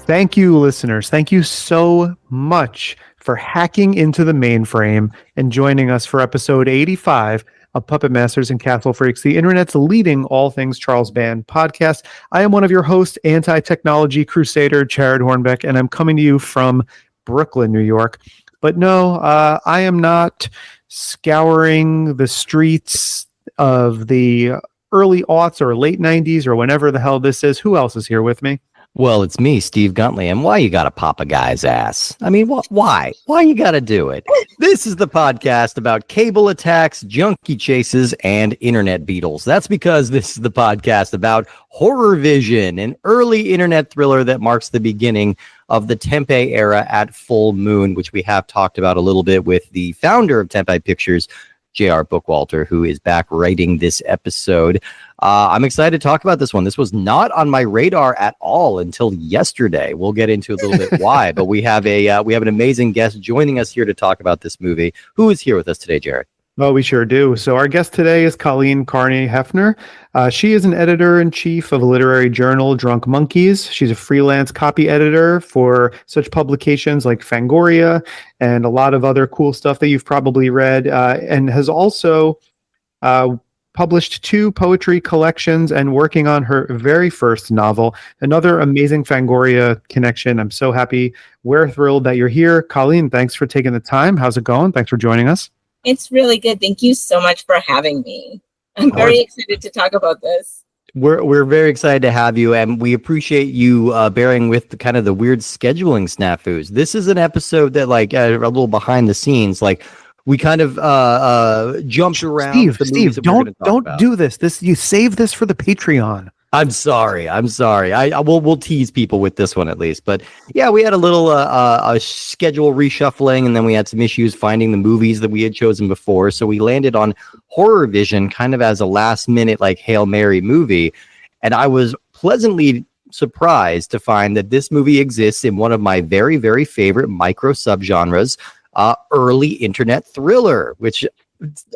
Thank you, listeners. Thank you so much for hacking into the mainframe and joining us for episode 85 of Puppet Masters and Castle Freaks, the internet's leading all things Charles Band podcast. I am one of your hosts, anti-technology crusader Jared Hornbeck, and I'm coming to you from Brooklyn, New York. But no, I am not scouring the streets of the early aughts or late 90s or whenever the hell this is. Who else is here with me? Well, it's me, Steve Guntley, and why you gotta pop a guy's ass? I mean, why? Why you gotta do it? This is the podcast about cable attacks, junkie chases, and internet beetles. That's because this is the podcast about Horrorvision, an early internet thriller that marks the beginning of the Tempe era at full moon, which we have talked about a little bit with the founder of Tempe Pictures, J.R. Bookwalter, who is back writing this episode. I'm excited to talk about this one. This was not on my radar at all until yesterday. We'll get into a little bit why, but we have an amazing guest joining us here to talk about this movie. Who is here with us today, Jared? Oh, we sure do. So our guest today is Kolleen Carney-Hoepfner. She is an editor-in-chief of a literary journal, Drunk Monkeys. She's a freelance copy editor for such publications like Fangoria and a lot of other cool stuff that you've probably read, and has also published 2 poetry collections and working on her very first novel. Another amazing Fangoria connection. I'm so happy. We're thrilled that you're here. Kolleen, thanks for taking the time. How's it going? Thanks for joining us. It's really good. Thank you so much for having me. I'm very excited to talk about this. We're very excited to have you, and we appreciate you bearing with the kind of the weird scheduling snafus. This is an episode that, like, a little behind the scenes, like, we kind of jumped around. Steve, don't do this. You save this for the Patreon. I'm sorry. We'll tease people with this one at least. But yeah, we had a little schedule reshuffling, and then we had some issues finding the movies that we had chosen before. So we landed on Horrorvision kind of as a last minute, like, Hail Mary movie. And I was pleasantly surprised to find that this movie exists in one of my very, very favorite micro subgenres, early internet thriller, which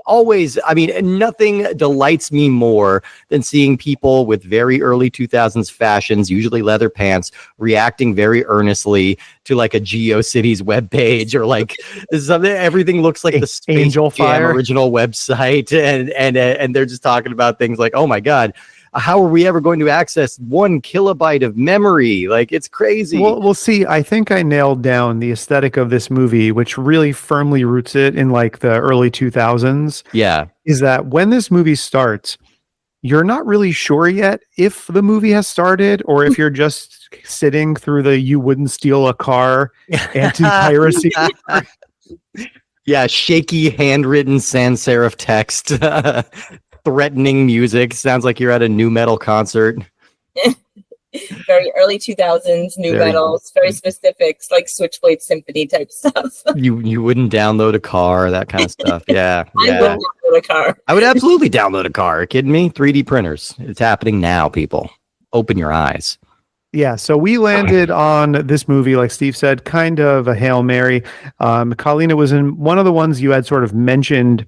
always, I mean, nothing delights me more than seeing people with very early 2000s fashions, usually leather pants, reacting very earnestly to like a GeoCities webpage or like something. Everything looks like the Space Angel Fire original website, and they're just talking about things like, oh my god, how are we ever going to access 1 kilobyte of memory? Like, it's crazy. Well, we'll see. I think I nailed down the aesthetic of this movie, which really firmly roots it in like the early 2000s. Yeah. Is that when this movie starts, you're not really sure yet if the movie has started or if you're just sitting through the "you wouldn't steal a car" anti-piracy. Yeah, shaky handwritten sans serif text. Threatening music. Sounds like you're at a new metal concert. Very early 2000s new metals, very specifics, like Switchblade Symphony type stuff. You wouldn't download a car, that kind of stuff. Yeah. I would download a car. I would absolutely download a car. Are you kidding me? 3D printers. It's happening now, people. Open your eyes. Yeah, so we landed on this movie, like Steve said, kind of a Hail Mary. Kolleen, it was in one of the ones you had sort of mentioned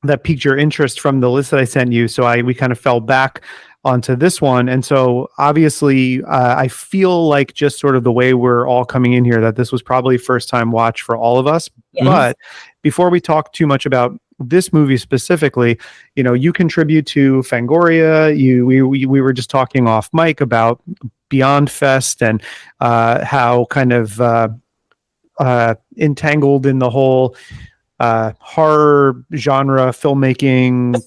that piqued your interest from the list that I sent you. So we kind of fell back onto this one. And so obviously I feel like just sort of the way we're all coming in here, that this was probably first time watch for all of us. Yes. But before we talk too much about this movie specifically, you know, you contribute to Fangoria. We were just talking off mic about Beyond Fest and how kind of entangled in the whole horror genre filmmaking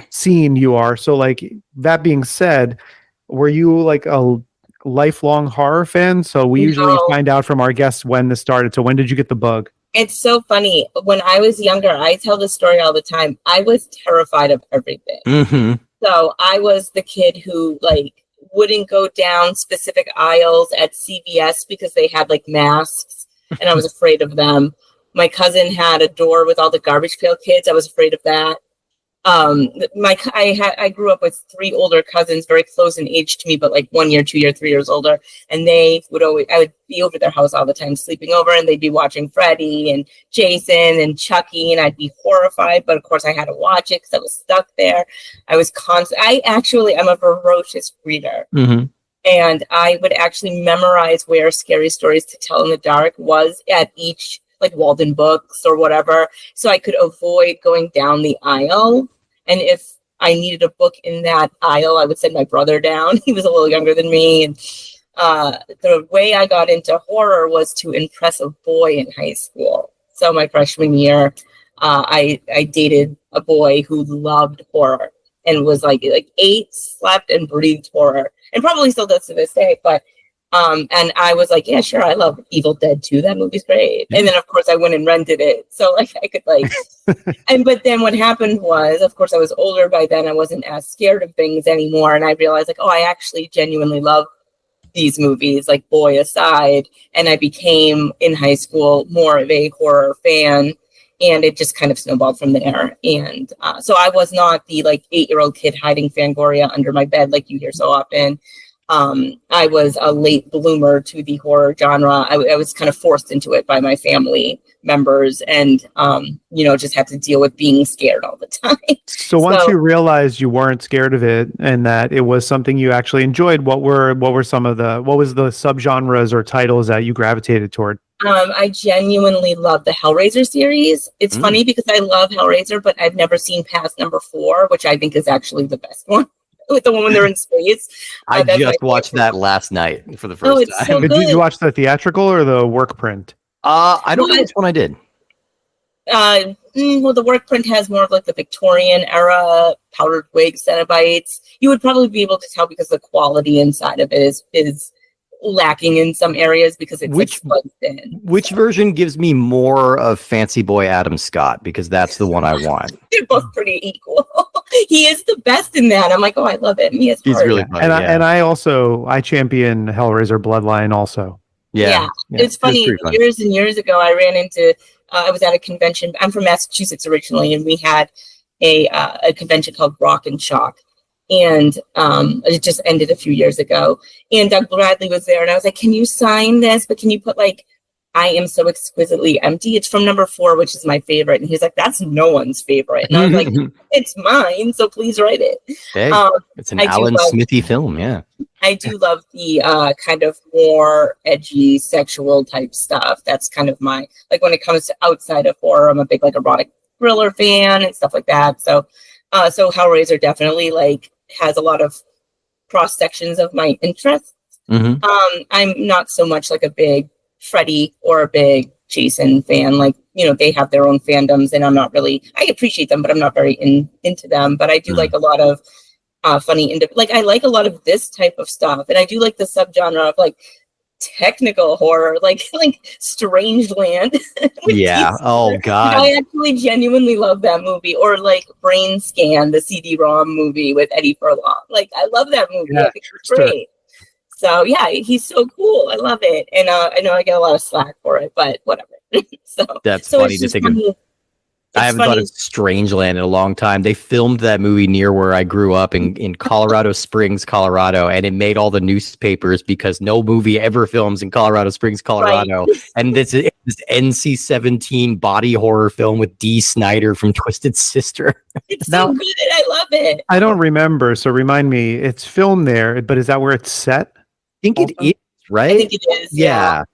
scene you are. So like, that being said, were you like a lifelong horror fan? So we usually find out from our guests when this started. So when did you get the bug? It's so funny. When I was younger, I tell this story all the time. I was terrified of everything. Mm-hmm. So I was the kid who like wouldn't go down specific aisles at CVS because they had like masks and I was afraid of them. My cousin had a door with all the Garbage Pail Kids. I was afraid of that. I grew up with 3 older cousins, very close in age to me, but like 1 year, 2 year, 3 years older. And I would be over their house all the time, sleeping over, and they'd be watching Freddy and Jason and Chucky, and I'd be horrified. But of course, I had to watch it because I was stuck there. I was I'm a ferocious reader. Mm-hmm. And I would actually memorize where Scary Stories to Tell in the Dark was at each, like Walden Books or whatever, so I could avoid going down the aisle. And if I needed a book in that aisle, I would send my brother down. He was a little younger than me. And the way I got into horror was to impress a boy in high school. So my freshman year, I dated a boy who loved horror and was like ate, slept, and breathed horror, and probably still does to this day. But and I was like, yeah, sure, I love Evil Dead 2. That movie's great. And then of course I went and rented it. So like I could like but then what happened was, of course, I was older by then. I wasn't as scared of things anymore. And I realized like, oh, I actually genuinely love these movies, like boy aside. And I became in high school more of a horror fan. And it just kind of snowballed from there. And so I was not the like 8-year-old kid hiding Fangoria under my bed like you hear so often. I was a late bloomer to the horror genre. I was kind of forced into it by my family members, and just had to deal with being scared all the time. So once you realized you weren't scared of it and that it was something you actually enjoyed, what was the subgenres or titles that you gravitated toward? I genuinely love the Hellraiser series. It's funny because I love Hellraiser, but I've never seen past number 4, which I think is actually the best one. With the one when they're in space. I just watched that last night for the first time. So Did you watch the theatrical or the work print? I don't know which one I did. Well, the work print has more of like the Victorian era powdered wig Cenobites. You would probably be able to tell because the quality inside of it is lacking in some areas because it's which version gives me more of Fancy Boy Adam Scott, because that's the one I want. They're both pretty equal. He is the best in that. I'm like, oh, I love it. He's really funny, and I champion Hellraiser Bloodline also. Yeah. It's funny. Years and years ago, I ran into. I was at a convention. I'm from Massachusetts originally, and we had a convention called Rock and Shock. And it just ended a few years ago. And Doug Bradley was there, and I was like, "Can you sign this? But can you put like, I am so exquisitely empty? It's from number 4, which is my favorite." And he's like, "That's no one's favorite." And I was like, "It's mine, so please write it." Hey, it's an Alan Smithy film, yeah. I do love the kind of more edgy sexual type stuff. That's kind of my like when it comes to outside of horror. I'm a big like erotic thriller fan and stuff like that. So Hellraiser definitely like has a lot of cross sections of my interests. I'm not so much like a big Freddy or a big Jason fan. Like, they have their own fandoms, and I'm not really, I appreciate them, but I'm not very into them. But I do like a lot of funny, like I like a lot of this type of stuff. And I do like the subgenre of like technical horror, like Strangeland. Yeah. Oh God. I actually genuinely love that movie. Or like Brain Scan, the CD-ROM movie with Eddie Furlong. Like I love that movie. Yeah, I think it's great. So yeah, he's so cool. I love it. And I know I get a lot of slack for it, but whatever. That's funny to think of. I haven't thought of Strangeland in a long time. They filmed that movie near where I grew up in Colorado Springs, Colorado, and it made all the newspapers because no movie ever films in Colorado Springs, Colorado. Right. And this NC-17 body horror film with Dee Snider from Twisted Sister. It's so good. I love it. I don't remember, so remind me. It's filmed there, but is that where it's set? I think it is, right? I think it is. Yeah.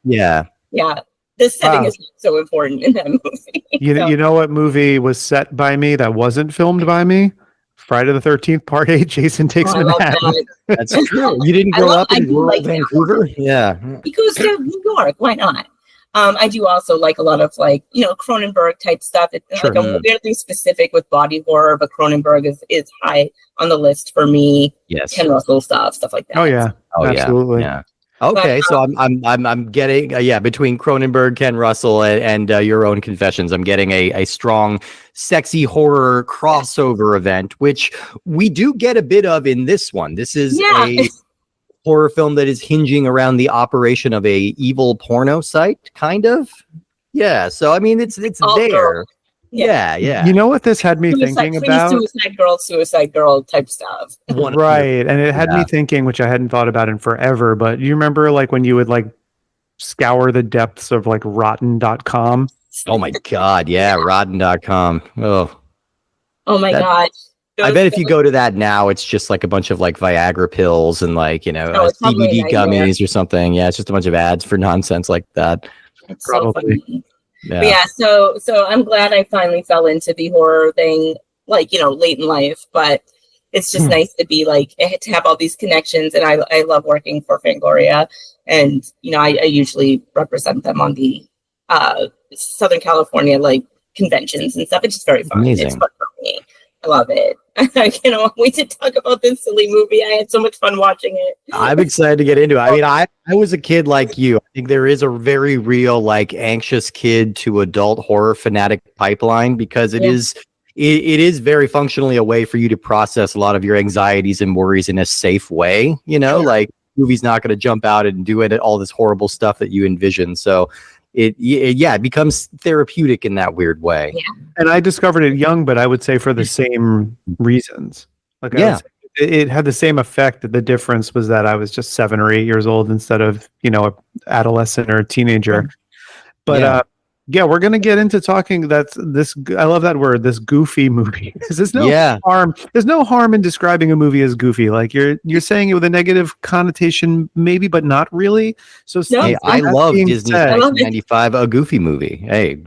The setting is so important in that movie. You know what movie was set by me that wasn't filmed by me? Friday the 13th, Part 8, Jason Takes Manhattan. That's true. You didn't grow up in rural Vancouver? Yeah. Because they're New York. Why not? I do also like a lot of like, Cronenberg type stuff. It's like I'm weirdly specific with body horror, but Cronenberg is high on the list for me. Yes. Ken Russell stuff like that. Oh yeah. Absolutely. Yeah. Okay, so I'm getting between Cronenberg, Ken Russell, and your own confessions, I'm getting a strong, sexy horror crossover event, which we do get a bit of in this one. This is a horror film that is hinging around the operation of a evil porno site, kind of. Yeah, so I mean, it's there. Yeah. You know what this had me thinking about? Suicide girl type stuff. Right. And it had me thinking, which I hadn't thought about in forever, but you remember like when you would like scour the depths of like rotten.com? Oh my God. Yeah. Rotten.com. Oh my God. I bet if you go to that now, it's just like a bunch of like Viagra pills and like, it's probably a CBD nightmare. gummies or something. Yeah, it's just a bunch of ads for nonsense like that. It's so Probably. funny. Yeah. But yeah, so I'm glad I finally fell into the horror thing, like, late in life. But it's just nice to be like, to have all these connections. And I love working for Fangoria. And, I usually represent them on the Southern California, like, conventions and stuff. It's just very fun. Amazing. It's fun for me. I love it. I cannot wait to talk about this silly movie. I had so much fun watching it. I'm excited to get into it. I mean, I was a kid like you. I think there is a very real, like, anxious kid to adult horror fanatic pipeline because it is very functionally a way for you to process a lot of your anxieties and worries in a safe way. Like, movie's not going to jump out and do all this horrible stuff that you envision. So it becomes therapeutic in that weird way. Yeah. And I discovered it young, but I would say for the same reasons. Like, it had the same effect. The difference was that I was just 7 or 8 years old instead of, an adolescent or a teenager. But we're going to get into talking I love that word, this goofy movie. There's no harm. There's no harm in describing a movie as goofy. Like you're saying it with a negative connotation, maybe, but not really. So hey, I love Disney's 1995 A Goofy Movie. Hey,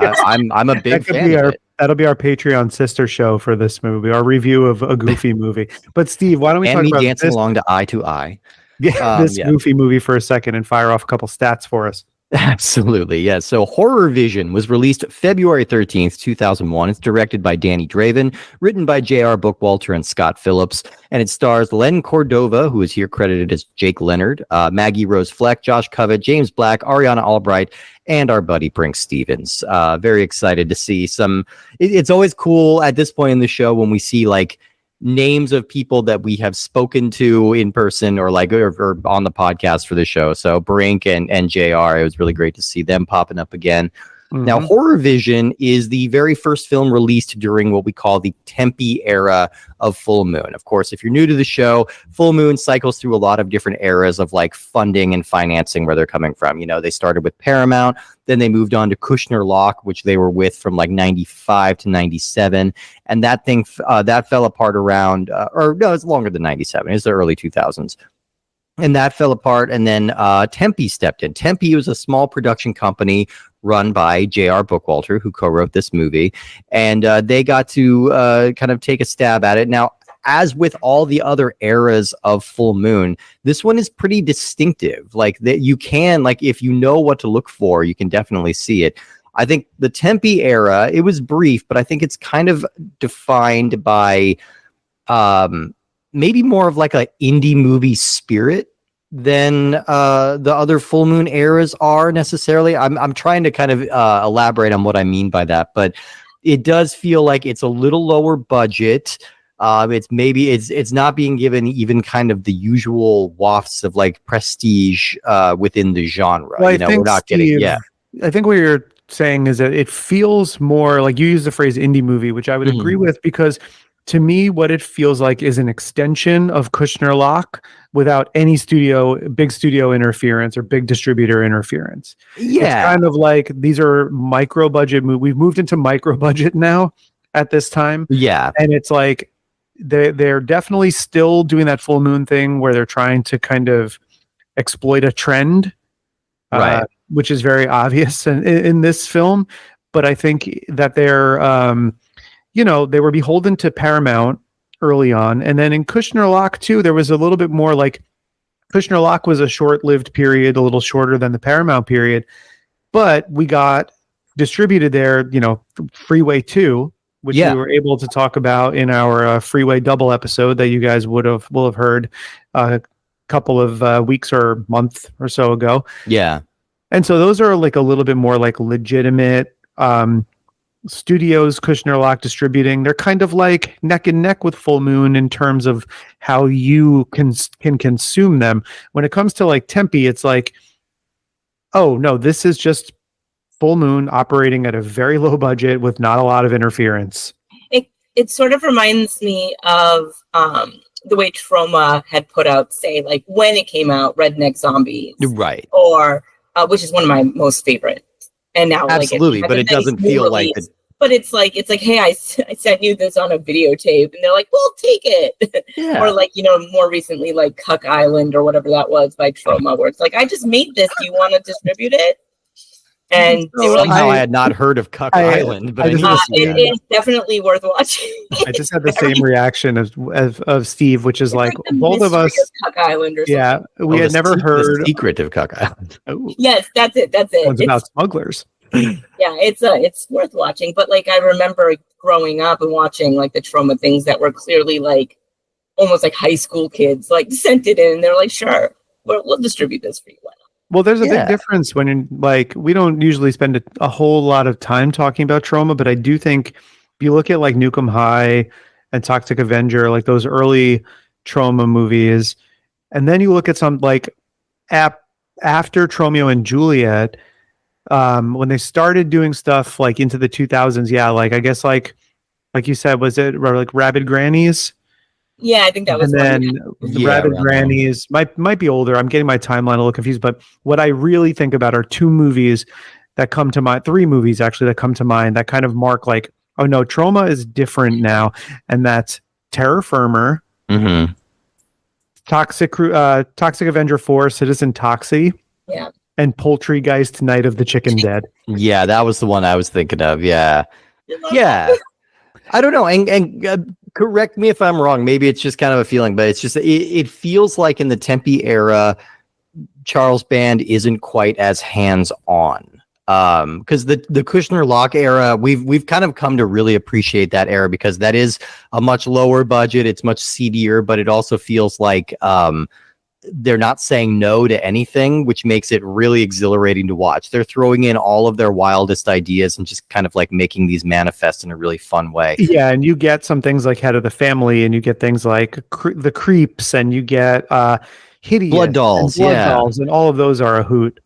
I'm a big fan of it. That'll be our Patreon sister show for this movie, our review of A Goofy Movie. But Steve, why don't we talk about dancing along to Eye to Eye? This goofy movie for a second and fire off a couple stats for us. Absolutely, yes. So Horrorvision was released February 13th, 2001. It's directed by Danny Draven, written by J.R. Bookwalter and Scott Phillips, and it stars Len Cordova, who is here credited as Jake Leonard, Maggie Rose Fleck, Josh Covett, James Black, Ariana Albright, and our buddy Brink Stevens. Very excited to see some... It's always cool at this point in the show when we see, like, names of people that we have spoken to in person or on the podcast for the show. So Brink and JR, it was really great to see them popping up again. Mm-hmm. Now, Horrorvision is the very first film released during what we call the Tempe era of Full Moon. Of course, if you're new to the show, Full Moon cycles through a lot of different eras of like funding and financing where they're coming from. They started with Paramount, then they moved on to Kushner Lock, which they were with from like 95 to 97. And that thing, that fell apart around, it's longer than 97. It's the early 2000s. And that fell apart. And then Tempe stepped in. Tempe was a small production company run by J.R. Bookwalter, who co-wrote this movie. And they got to kind of take a stab at it. Now, as with all the other eras of Full Moon, this one is pretty distinctive. Like that, you can, like, if you know what to look for, you can definitely see it. I think the Tempe era, it was brief, but I think it's kind of defined by maybe more of like an indie movie spirit than the other Full Moon eras are necessarily. I'm trying to kind of elaborate on what I mean by that, but it does feel like it's a little lower budget. It's not being given even kind of the usual wafts of like prestige within the genre. Well, we're not getting. Yeah, I think what you're saying is that it feels more like, you use the phrase indie movie, which I would agree with, because to me, what it feels like is an extension of Kushner Lock without any big studio interference or big distributor interference. Yeah. It's kind of like, these are micro budget movies. We've moved into micro budget now at this time. Yeah. And it's like, they're definitely still doing that Full Moon thing where they're trying to kind of exploit a trend, right? Which is very obvious in this film. But I think that they're, they were beholden to Paramount early on. And then in Kushner Lock too, there was a little bit more like, Kushner Lock was a short-lived period, a little shorter than the Paramount period. But we got distributed there, Freeway 2, which we were able to talk about in our Freeway Double episode that you guys will have heard a couple of weeks or month or so ago. Yeah. And so those are like a little bit more like legitimate studios, Kushner Lock distributing. They're kind of like neck and neck with Full Moon in terms of how you can consume them. When it comes to like Tempe, it's like, oh no, this is just Full Moon operating at a very low budget with not a lot of interference. It sort of reminds me of the way Troma had put out, say, like when it came out, Redneck Zombies, right? Or which is one of my most favorite. And now, absolutely, like, but it doesn't feel like But it's like, hey, I sent you this on a videotape, and they're like, well, take it. Yeah. Or like, more recently, like Cuck Island or whatever that was by Troma, where it's like, I just made this. Do you want to distribute it? And they were like, Somehow I had not heard of Cuck Island, but I need to see that. it is definitely worth watching. I just had the same reaction of Steve, which is like the both of us. Cuck Island or Yeah, something. we had never heard. The secret of Cuck Island. Oh, Yes, that's it. one's about smugglers. Yeah, it's worth watching. But like, I remember growing up and watching like the Troma things that were clearly like almost like high school kids like sent it in, and they're like, sure, we'll distribute this for you. Well, there's a big difference when like we don't usually spend a whole lot of time talking about Troma, but I do think if you look at like Nukem High and Toxic Avenger, like those early Troma movies, and then you look at some like after Tromeo and Juliet, when they started doing stuff like into the 2000s, like I guess like you said, was it like Rabid Grannies? Yeah, I think that was. And then the Rabid Grannies might be older. I'm getting my timeline a little confused, but what I really think about are two movies that come to mind, three movies actually that come to mind that kind of mark like, oh no, Troma is different now, and that's Terror Firmer, Toxic Avenger 4, Citizen Toxie, and Poultrygeist, Night of the Chicken Dead. Yeah, that was the one I was thinking of. Yeah. I don't know, and correct me if I'm wrong. Maybe it's just kind of a feeling, but it's just it feels like in the Tempe era, Charles Band isn't quite as hands on. Because the Kushner Locke era, we've kind of come to really appreciate that era because that is a much lower budget. It's much seedier, but it also feels like they're not saying no to anything, which makes it really exhilarating to watch. They're throwing in all of their wildest ideas and just kind of like making these manifest in a really fun way. Yeah, and you get some things like Head of the Family, and you get things like The Creeps, and you get Hideous, Blood Dolls, Dolls, and all of those are a hoot.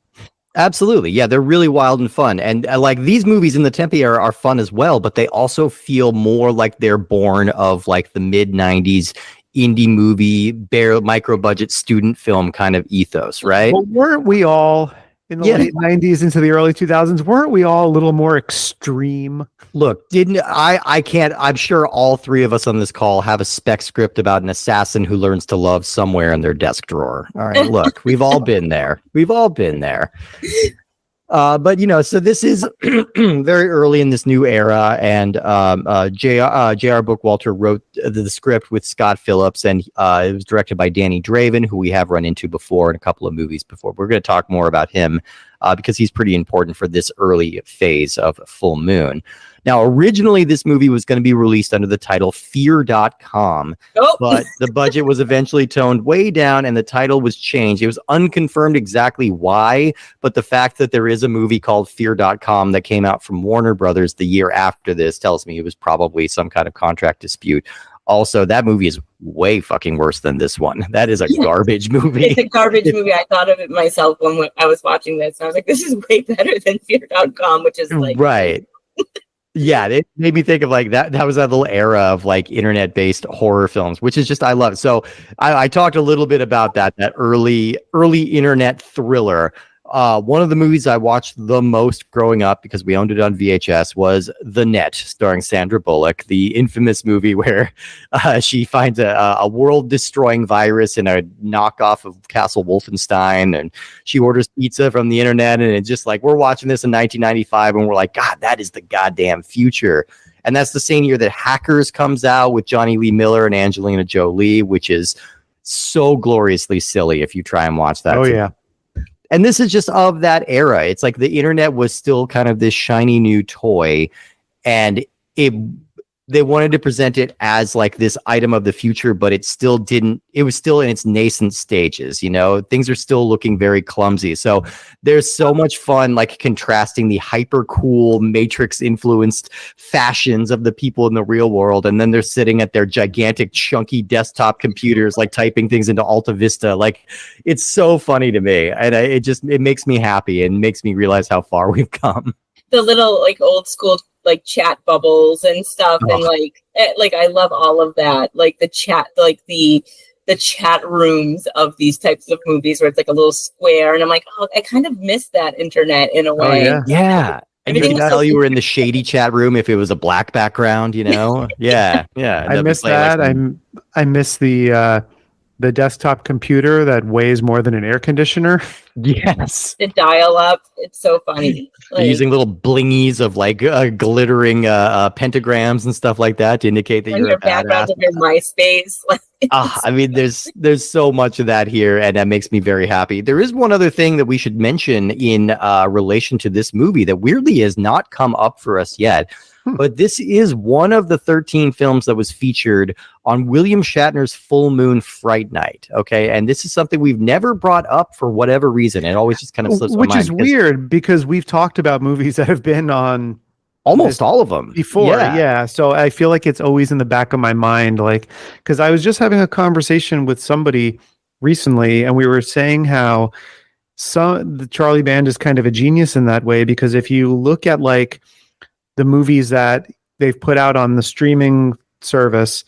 Absolutely. Yeah, they're really wild and fun. And like these movies in the Tempe era are fun as well, but they also feel more like they're born of like the mid 90s indie movie, bare micro budget student film kind of ethos, right? Well, weren't we all in the late 90s into the early 2000s? Weren't we all a little more extreme? Look, I'm sure all three of us on this call have a spec script about an assassin who learns to love somewhere in their desk drawer. All right, look, we've all been there. But so this is very early in this new era, and J.R. Bookwalter wrote the script with Scott Phillips, and it was directed by Danny Draven, who we have run into before in a couple of movies before. We're going to talk more about him because he's pretty important for this early phase of Full Moon. Now, originally, this movie was going to be released under the title Fear.com, but the budget was eventually toned way down and the title was changed. It was unconfirmed exactly why, but the fact that there is a movie called Fear.com that came out from Warner Brothers the year after this tells me it was probably some kind of contract dispute. Also, that movie is way fucking worse than this one. That is a garbage movie. It's a garbage movie. I thought of it myself when I was watching this. And I was like, this is way better than Fear.com, which is like... Right. Yeah, it made me think of like that. That was that little era of like internet-based horror films, which is just I love. So I talked a little bit about that early internet thriller. One of the movies I watched the most growing up because we owned it on VHS was The Net, starring Sandra Bullock, the infamous movie where she finds a world-destroying virus in a knockoff of Castle Wolfenstein, and she orders pizza from the internet, and it's just like we're watching this in 1995, and we're like, God, that is the goddamn future. And that's the same year that Hackers comes out with Johnny Lee Miller and Angelina Jolie, which is so gloriously silly if you try and watch that. Oh, yeah. And this is just of that era. It's like the internet was still kind of this shiny new toy, and they wanted to present it as like this item of the future, but it still didn't. It was still in its nascent stages. Things are still looking very clumsy. So there's so much fun, like contrasting the hyper cool Matrix influenced fashions of the people in the real world, and then they're sitting at their gigantic chunky desktop computers, like typing things into Alta Vista. Like it's so funny to me, and it makes me happy and makes me realize how far we've come. The little like old school like chat bubbles and stuff, and like I love all of that. Like the chat, like the chat rooms of these types of movies where it's like a little square, and I'm like, oh, I kind of miss that internet in a way. Yeah. And you Everything can was tell so you were in the shady chat room if it was a black background, you know? Yeah, yeah. I miss that. I miss the desktop computer that weighs more than an air conditioner. Yes. the dial up. It's so funny. They're using little blingies of like glittering pentagrams and stuff like that to indicate that on you're your a background badass. of your MySpace. I mean, there's so much of that here, and that makes me very happy. There is one other thing that we should mention in relation to this movie that weirdly has not come up for us yet. But this is one of the 13 films that was featured on William Shatner's Full Moon Fright Night. Okay. And this is something we've never brought up for whatever reason. It always just kind of slips my mind. Which is weird because we've talked about movies that have been on almost all of them before. Yeah. So I feel like it's always in the back of my mind. Like, because I was just having a conversation with somebody recently and we were saying how the Charlie Band is kind of a genius in that way, because if you look at like the movies that they've put out on the streaming service,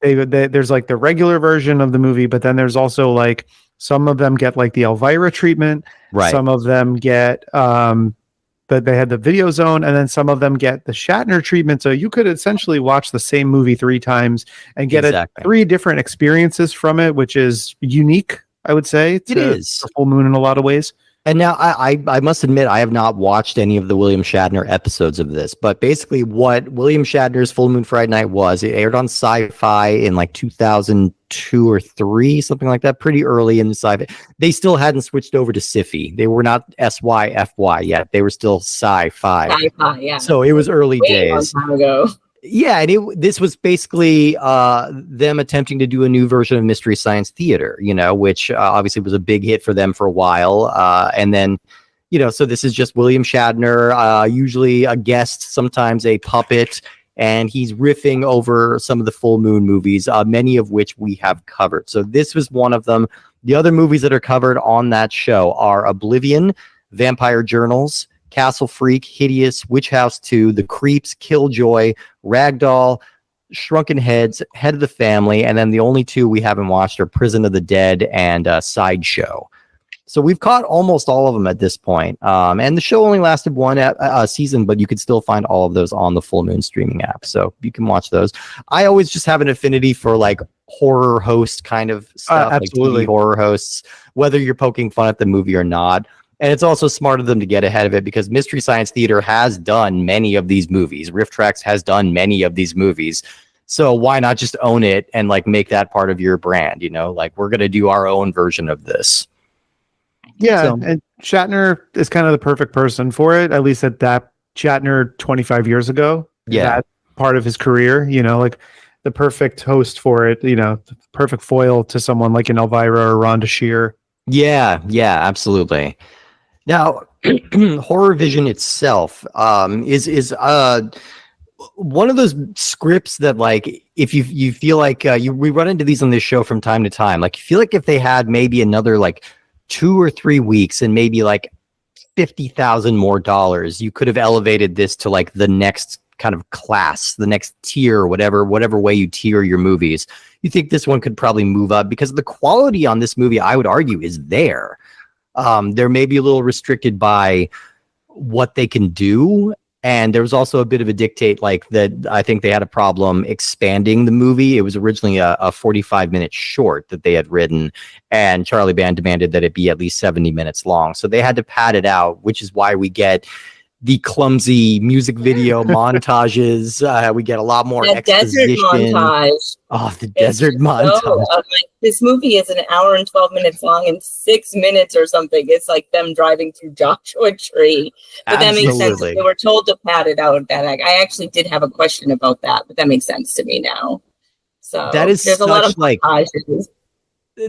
there's like the regular version of the movie, but then there's also like some of them get like the Elvira treatment, right? Some of them get but they had the Video Zone, and then some of them get the Shatner treatment. So you could essentially watch the same movie 3 times and get 3 different experiences from it, which is unique, I would say. It is a Full Moon in a lot of ways. And now I must admit, I have not watched any of the William Shatner episodes of this, but basically what William Shatner's Full Moon Fright Night was, it aired on Sci-Fi in like 2002 or 3, something like that, pretty early in the Sci-Fi. They still hadn't switched over to Sci-Fi. They were not SYFY yet. They were still Sci-Fi. Sci-Fi, yeah. So it was early days. Long time ago. Yeah, and this was basically them attempting to do a new version of Mystery Science Theater, you know, which obviously was a big hit for them for a while. And then, you know, so this is just William Shatner, usually a guest, sometimes a puppet, and he's riffing over some of the Full Moon movies, many of which we have covered. So this was one of them. The other movies that are covered on that show are Oblivion, Vampire Journals, Castle Freak, Hideous, Witch House 2, The Creeps, Killjoy, Ragdoll, Shrunken Heads, Head of the Family, and then the only 2 we haven't watched are Prison of the Dead and Sideshow. So we've caught almost all of them at this point. And the show only lasted 1 season, but you could still find all of those on the Full Moon streaming app. So you can watch those. I always just have an affinity for like horror host kind of stuff, absolutely. like TV horror hosts, whether you're poking fun at the movie or not. And it's also smart of them to get ahead of it because Mystery Science Theater has done many of these movies. Riff Tracks has done many of these movies. So why not just own it and like make that part of your brand? You know, like we're going to do our own version of this. Yeah. And Shatner is kind of the perfect person for it, at least at that Shatner 25 years ago. Yeah. That part of his career, you know, like the perfect host for it, you know, the perfect foil to someone like an Elvira or Rhonda Shear. Yeah. Yeah, absolutely. Now, Horrorvision itself is one of those scripts that, like, if you feel like we run into these on this show from time to time. Like, you feel like if they had maybe another like 2 or 3 weeks and maybe like $50,000 more dollars, you could have elevated this to like the next kind of class, the next tier, whatever way you tier your movies. You think this one could probably move up because the quality on this movie, I would argue, is there. They're maybe a little restricted by what they can do. And there was also a bit of a dictate like that. I think they had a problem expanding the movie. It was originally a 45-minute short that they had written, and Charlie Band demanded that it be at least 70 minutes long. So they had to pad it out, which is why we get the clumsy music video montages. We get a lot more exposition. Desert montage. Oh, the desert montage. This movie is an hour and 12 minutes long, and 6 minutes or something, it's like them driving through Joshua Tree. But that makes sense. They were told to pad it out. That I actually did have a question about that, but that makes sense to me now. So that is there's a lot of montages.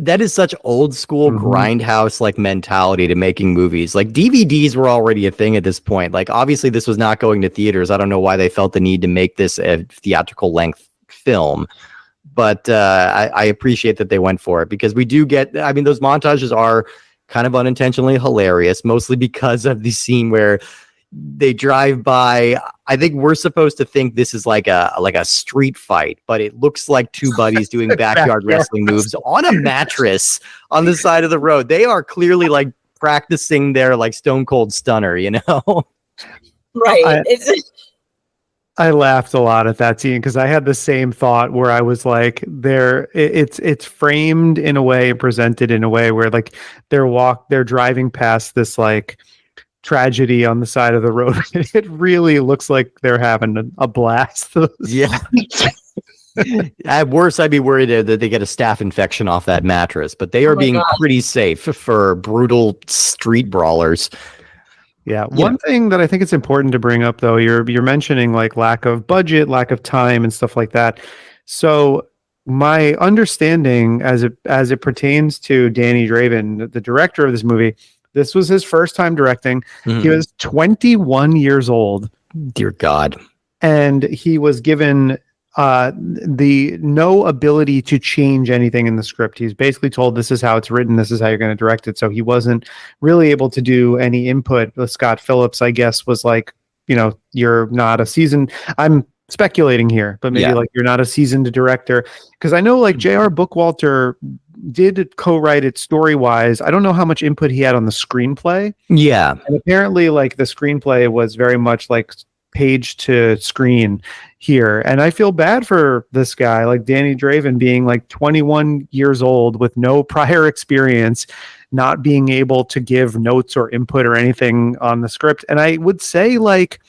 That is such old school grindhouse like mentality to making movies. Like DVDs were already a thing at this point. Like obviously this was not going to theaters. I don't know why they felt the need to make this a theatrical length film, but I appreciate that they went for it because we do get, I mean, those montages are kind of unintentionally hilarious, mostly because of the scene where they drive by. I think we're supposed to think this is like a street fight, but it looks like 2 buddies doing backyard wrestling moves on a mattress on the side of the road. They are clearly like practicing their like Stone Cold Stunner, you know? Right. I laughed a lot at that scene because I had the same thought where I was like, it's framed in a way, presented in a way where like they're driving past this like tragedy on the side of the road. It really looks like they're having a blast. Yeah. At worst, I'd be worried that they get a staph infection off that mattress, but they are being pretty safe for brutal street brawlers. Yeah. One thing that I think it's important to bring up, though, you're mentioning like lack of budget, lack of time, and stuff like that. So my understanding, as it pertains to Danny Draven, the director of this movie, this was his first time directing. Mm-hmm. He was 21 years old. Dear God. And he was given the no ability to change anything in the script. He's basically told, this is how it's written, this is how you're going to direct it. So he wasn't really able to do any input. Scott Phillips, I guess, was like, you're not a seasoned, I'm speculating here, but maybe like you're not a seasoned director. Because I know like J.R. Bookwalter did co-write it story-wise. I don't know how much input he had on the screenplay. Yeah. And apparently like the screenplay was very much like page to screen here, and I feel bad for this guy like Danny Draven being like 21 years old with no prior experience, not being able to give notes or input or anything on the script. And I would say, like,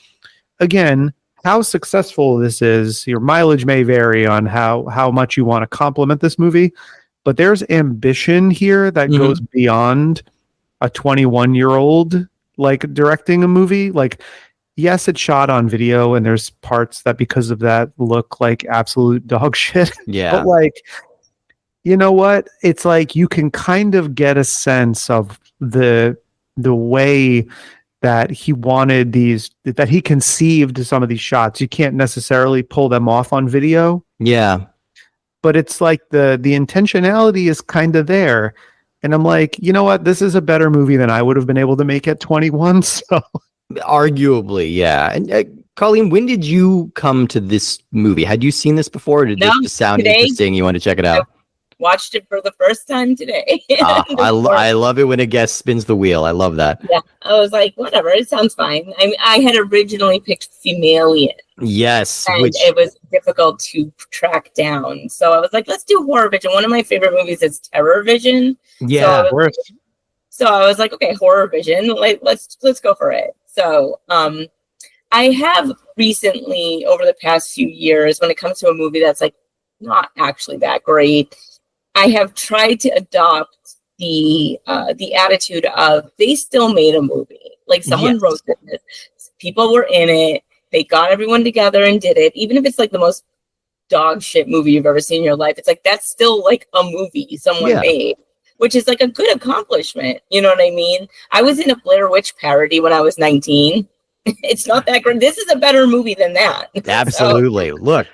again, how successful this is, your mileage may vary on how much you want to compliment this movie, but there's ambition here that goes beyond a 21-year-old like directing a movie. Like, yes, it's shot on video, and there's parts that because of that look like absolute dog shit. Yeah. But like, you know what? It's like you can kind of get a sense of the way that he wanted that he conceived some of these shots. You can't necessarily pull them off on video. Yeah. But it's like the intentionality is kind of there. And I'm like, you know what? This is a better movie than I would have been able to make at 21. So arguably, yeah. And Kolleen, when did you come to this movie? Had you seen this before, or did this just sound interesting? You want to check it out? I watched it for the first time today. I love it when a guest spins the wheel. I love that. Yeah, I was like, whatever, it sounds fine. I had originally picked Femalian. Yes, and it was difficult to track down. So I was like, let's do Horrorvision. One of my favorite movies is Terrorvision. Yeah, so I was like, okay, Horrorvision. Let's go for it. So I have recently, over the past few years, when it comes to a movie that's like not actually that great, I have tried to adopt the attitude of they still made a movie. Like someone wrote this, people were in it, they got everyone together and did it. Even if it's like the most dog shit movie you've ever seen in your life, it's like that's still like a movie someone made, which is like a good accomplishment. You know what I mean? I was in a Blair Witch parody when I was 19. It's not that great. This is a better movie than that. Absolutely. So, look,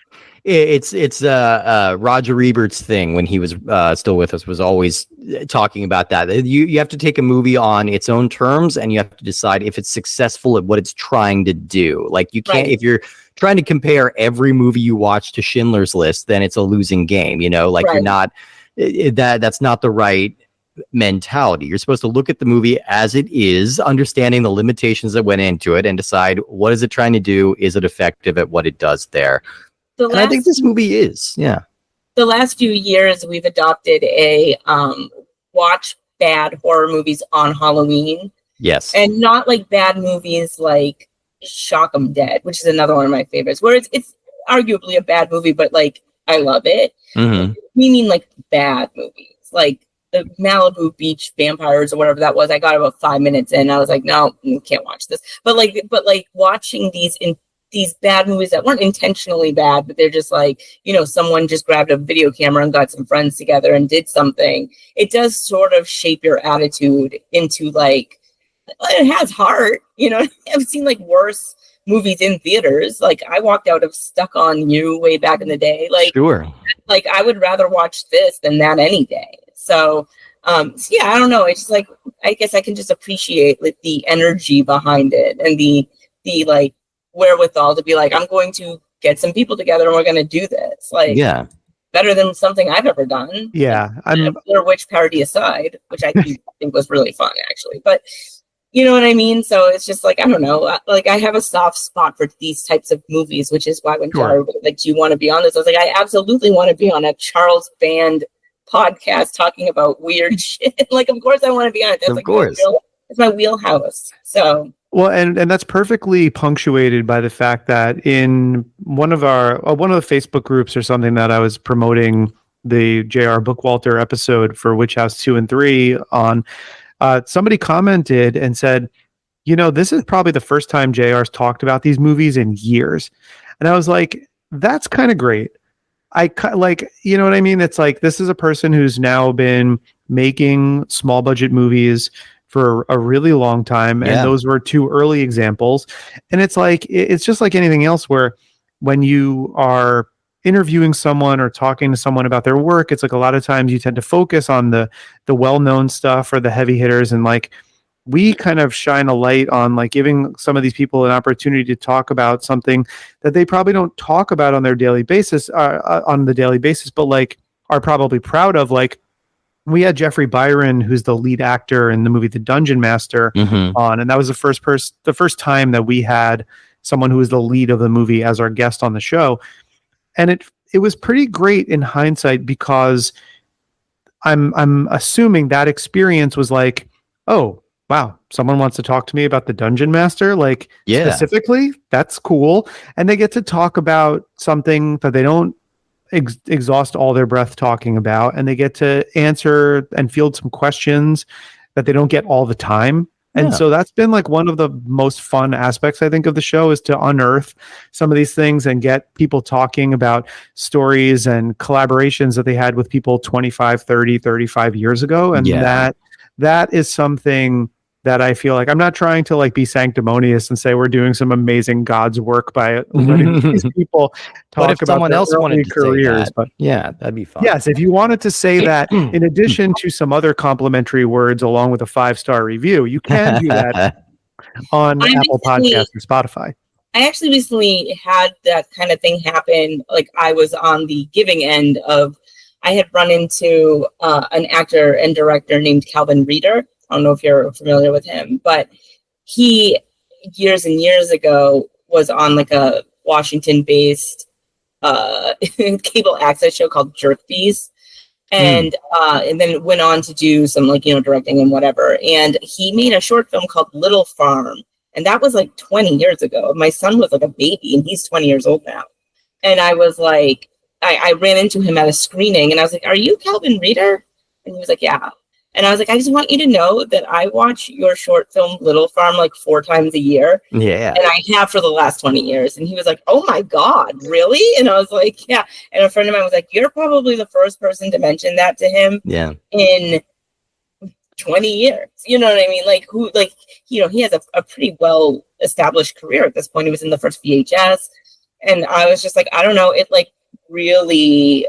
it's Roger Ebert's thing when he was still with us, was always talking about that. You have to take a movie on its own terms, and you have to decide if it's successful at what it's trying to do. Like you can't, if you're trying to compare every movie you watch to Schindler's List, then it's a losing game. You know, like you're not, that's not the right mentality. You're supposed to look at the movie as it is, understanding the limitations that went into it, and decide what is it trying to do? Is it effective at what it does there? And I think this movie is, The last few years, we've adopted a watch bad horror movies on Halloween. Yes. And not like bad movies like Shock 'em Dead, which is another one of my favorites, where it's arguably a bad movie, but like I love it. We mean like bad movies, like the Malibu Beach Vampires or whatever that was. I got about 5 minutes in, I was like, no, you can't watch this. But like watching these bad movies that weren't intentionally bad, but they're just like, someone just grabbed a video camera and got some friends together and did something. It does sort of shape your attitude into like, it has heart, I've seen like worse movies in theaters. Like I walked out of Stuck on You way back in the day. Like, sure. Like I would rather watch this than that any day. So yeah, I don't know. It's just like, I guess I can just appreciate like the energy behind it and the like wherewithal to be like, I'm going to get some people together and we're going to do this. Like, better than something I've ever done. Yeah. Blair Witch parody aside, which I think was really fun actually. But You know what I mean? So it's just like, I don't know. Like, I have a soft spot for these types of movies, which is why when Jared was like, do you want to be on this? I was like, I absolutely want to be on a Charles Band podcast talking about weird shit. Like, of course I want to be on it. That's Of like course. it's my wheelhouse. So. Well, and that's perfectly punctuated by the fact that in one of the Facebook groups or something that I was promoting the J.R. Bookwalter episode for Witch House 2 and 3 on, somebody commented and said, this is probably the first time JR's talked about these movies in years. And I was like, that's kind of great. You know what I mean? It's like, this is a person who's now been making small budget movies for a really long time. Yeah. And those were two early examples. And it's like, it's just like anything else where when you are interviewing someone or talking to someone about their work, it's like a lot of times you tend to focus on the well-known stuff or the heavy hitters. And like, we kind of shine a light on like giving some of these people an opportunity to talk about something that they probably don't talk about on their daily basis, but like are probably proud of. Like, we had Jeffrey Byron, who's the lead actor in the movie The Dungeon Master, on, and that was the first time that we had someone who was the lead of the movie as our guest on the show. And it was pretty great in hindsight, because I'm assuming that experience was like, oh, wow, someone wants to talk to me about the Dungeon Master, like specifically, that's cool. And they get to talk about something that they don't exhaust all their breath talking about, and they get to answer and field some questions that they don't get all the time. And so that's been like one of the most fun aspects, I think, of the show, is to unearth some of these things and get people talking about stories and collaborations that they had with people 25, 30, 35 years ago. And that is something that I feel like I'm not trying to like be sanctimonious and say we're doing some amazing God's work by letting these people talk if about someone their else wanted to careers. say that, but yeah, that'd be fun. Yes, if you wanted to say that in addition to some other complimentary words along with a 5-star review, you can do that on Apple Podcasts or Spotify. I actually recently had that kind of thing happen. Like, I was on the giving end of, I had run into an actor and director named Calvin Reeder. I don't know if you're familiar with him, but he years and years ago was on like a Washington-based cable access show called Jerk Bees. And then went on to do some like, directing and whatever. And he made a short film called Little Farm. And that was like 20 years ago. My son was like a baby and he's 20 years old now. And I was like, I ran into him at a screening and I was like, are you Calvin Reeder? And he was like, yeah. And I was like, I just want you to know that I watch your short film Little Farm like 4 times a year. Yeah. And I have for the last 20 years. And he was like, oh my God, really? And I was like, yeah. And a friend of mine was like, you're probably the first person to mention that to him in 20 years. You know what I mean? Like, he has a pretty well established career at this point. He was in the first VHS. And I was just like, I don't know. It like really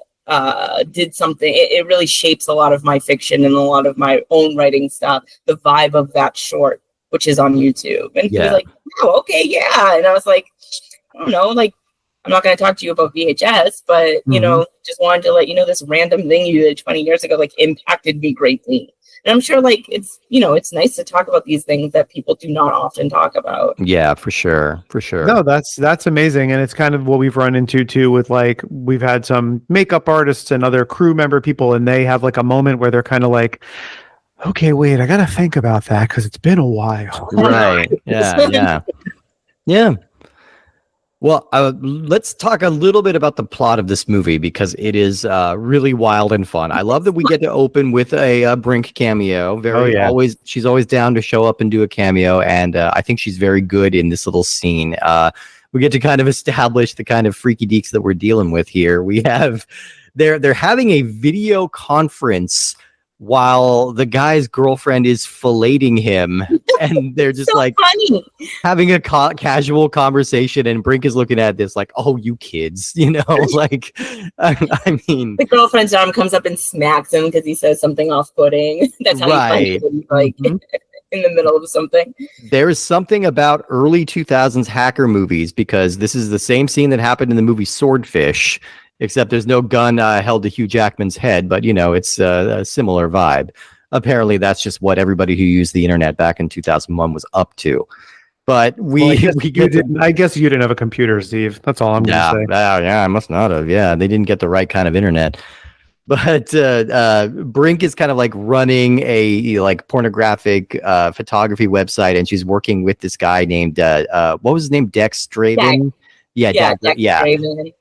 did something. It really shapes a lot of my fiction and a lot of my own writing stuff, the vibe of that short, which is on YouTube. And he was like, oh, okay, yeah. And I was like, I don't know, like, I'm not going to talk to you about VHS, but, just wanted to let you know this random thing you did 20 years ago, like, impacted me greatly. And I'm sure, like, it's, it's nice to talk about these things that people do not often talk about. Yeah, for sure. For sure. No, that's amazing. And it's kind of what we've run into too with like, we've had some makeup artists and other crew member people, and they have like a moment where they're kind of like, okay, wait, I got to think about that because it's been a while. Right. Yeah. Well, let's talk a little bit about the plot of this movie, because it is really wild and fun. I love that we get to open with a Brink cameo. She's always down to show up and do a cameo, and I think she's very good in this little scene. We get to kind of establish the kind of freaky deeks that we're dealing with here. We have they're having a video conference while the guy's girlfriend is filleting him, and they're just so like funny. Having a casual conversation, and Brink is looking at this like, oh, you kids, like, I mean, the girlfriend's arm comes up and smacks him because he says something off-putting. That's how he finds it, like in the middle of something. There is something about early 2000s hacker movies, because this is the same scene that happened in the movie Swordfish, except there's no gun held to Hugh Jackman's head, but it's a similar vibe. apparently that's just what everybody who used the internet back in 2001 was up to. But I guess you didn't have a computer, Steve. That's all I'm going to say. Yeah, I must not have. Yeah, they didn't get the right kind of internet. But Brink is kind of like running a like pornographic photography website, and she's working with this guy named what was his name? Dex Draven. Dex Draven.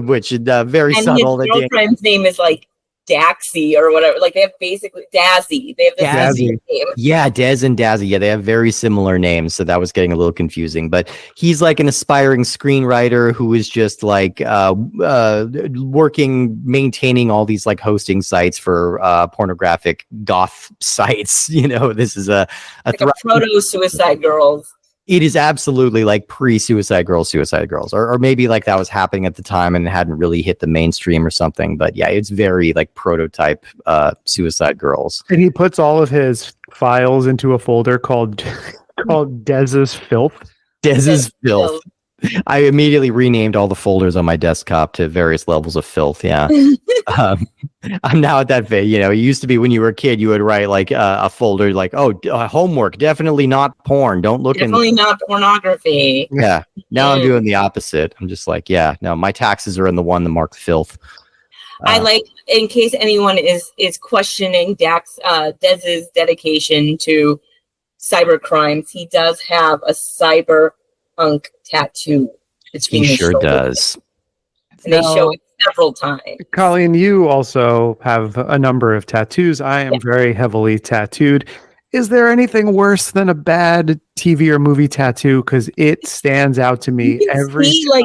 Which is very and subtle. His girlfriend's name is like Daxy or whatever. Like they have basically Dazzy. They have the Dazzy name. Yeah, Dez and Dazzy. Yeah, they have very similar names, so that was getting a little confusing. But he's like an aspiring screenwriter who is just like maintaining all these like hosting sites for pornographic goth sites. You know, this is a proto Suicide Girls. It is absolutely like pre-Suicide Girls, or maybe like that was happening at the time and it hadn't really hit the mainstream or something. But yeah, it's very like prototype Suicide Girls. And he puts all of his files into a folder called Dez's Filth. Dez's Filth. I immediately renamed all the folders on my desktop to various levels of filth. Yeah. I'm now at that phase. You know, it used to be when you were a kid, you would write like a folder like, homework, definitely not porn. Don't look definitely not pornography. Yeah. Now I'm doing the opposite. I'm just like, yeah, no, my taxes are in the one that marked filth. I like, in case anyone is questioning Dez's dedication to cyber crimes, he does have a cyberpunk tattoo. He sure does. And they show it several times. Kolleen, you also have a number of tattoos. I am very heavily tattooed. Is there anything worse than a bad TV or movie tattoo? Because it stands out to me every see like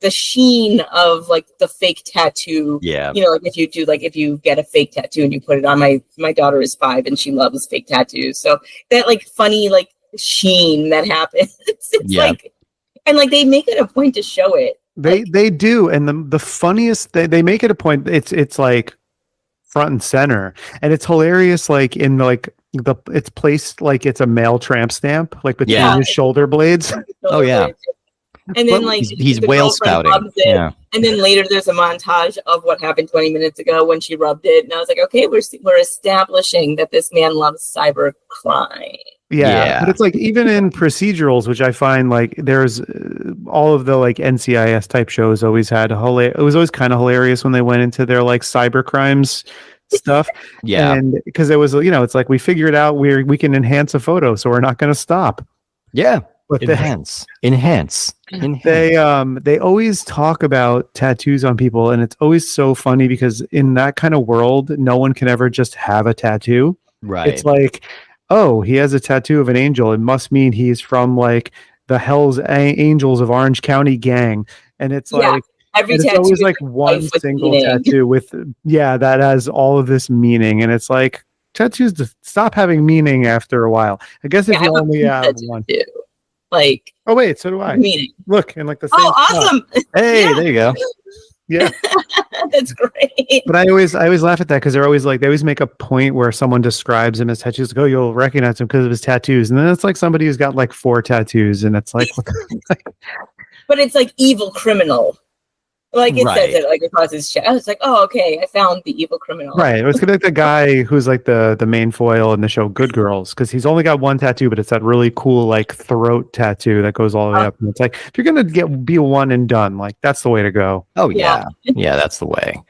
the sheen of like the fake tattoo. Yeah. You know, like if you get a fake tattoo and you put it on, my daughter is 5 and she loves fake tattoos. So that like funny like sheen that happens. It's like, and like they make it a point to show it. They do, and the funniest they make it a point. It's like front and center, and it's hilarious. Like in it's placed like it's a male tramp stamp, like between his shoulder blades. Oh yeah, and then like he's whale spouting. Yeah, and then later there's a montage of what happened 20 minutes ago when she rubbed it, and I was like, okay, we're establishing that this man loves cyber crime. Yeah, but it's like even in procedurals, which I find like there's all of the like NCIS type shows always had it was always kind of hilarious when they went into their like cyber crimes stuff. Yeah, and because it was, you know, it's like we figured out we can enhance a photo, so we're not going to stop. Yeah, but enhance. They always talk about tattoos on people, and it's always so funny because in that kind of world, no one can ever just have a tattoo. Right? It's like, oh, he has a tattoo of an angel. It must mean he's from like the Hell's Angels of Orange County gang. And it's like every tattoo, it's always like one single tattoo with that has all of this meaning. And it's like tattoos stop having meaning after a while. I guess if you only have one. Like, oh wait, so do I. Meaning. Look, in like the same awesome. Hey, there you go. Yeah. That's great. But I always laugh at that because they always make a point where someone describes him as tattoos. Like, oh, you'll recognize him because of his tattoos. And then it's like somebody who's got like 4 tattoos, and it's like, but it's like evil criminal. Like it says it like across his chest. I was like, oh, okay, I found the evil criminal. Right. It's gonna be like the guy who's like the main foil in the show Good Girls, because he's only got 1 tattoo, but it's that really cool like throat tattoo that goes all the way up. And it's like, if you're gonna be one and done, like that's the way to go. Oh yeah, that's the way.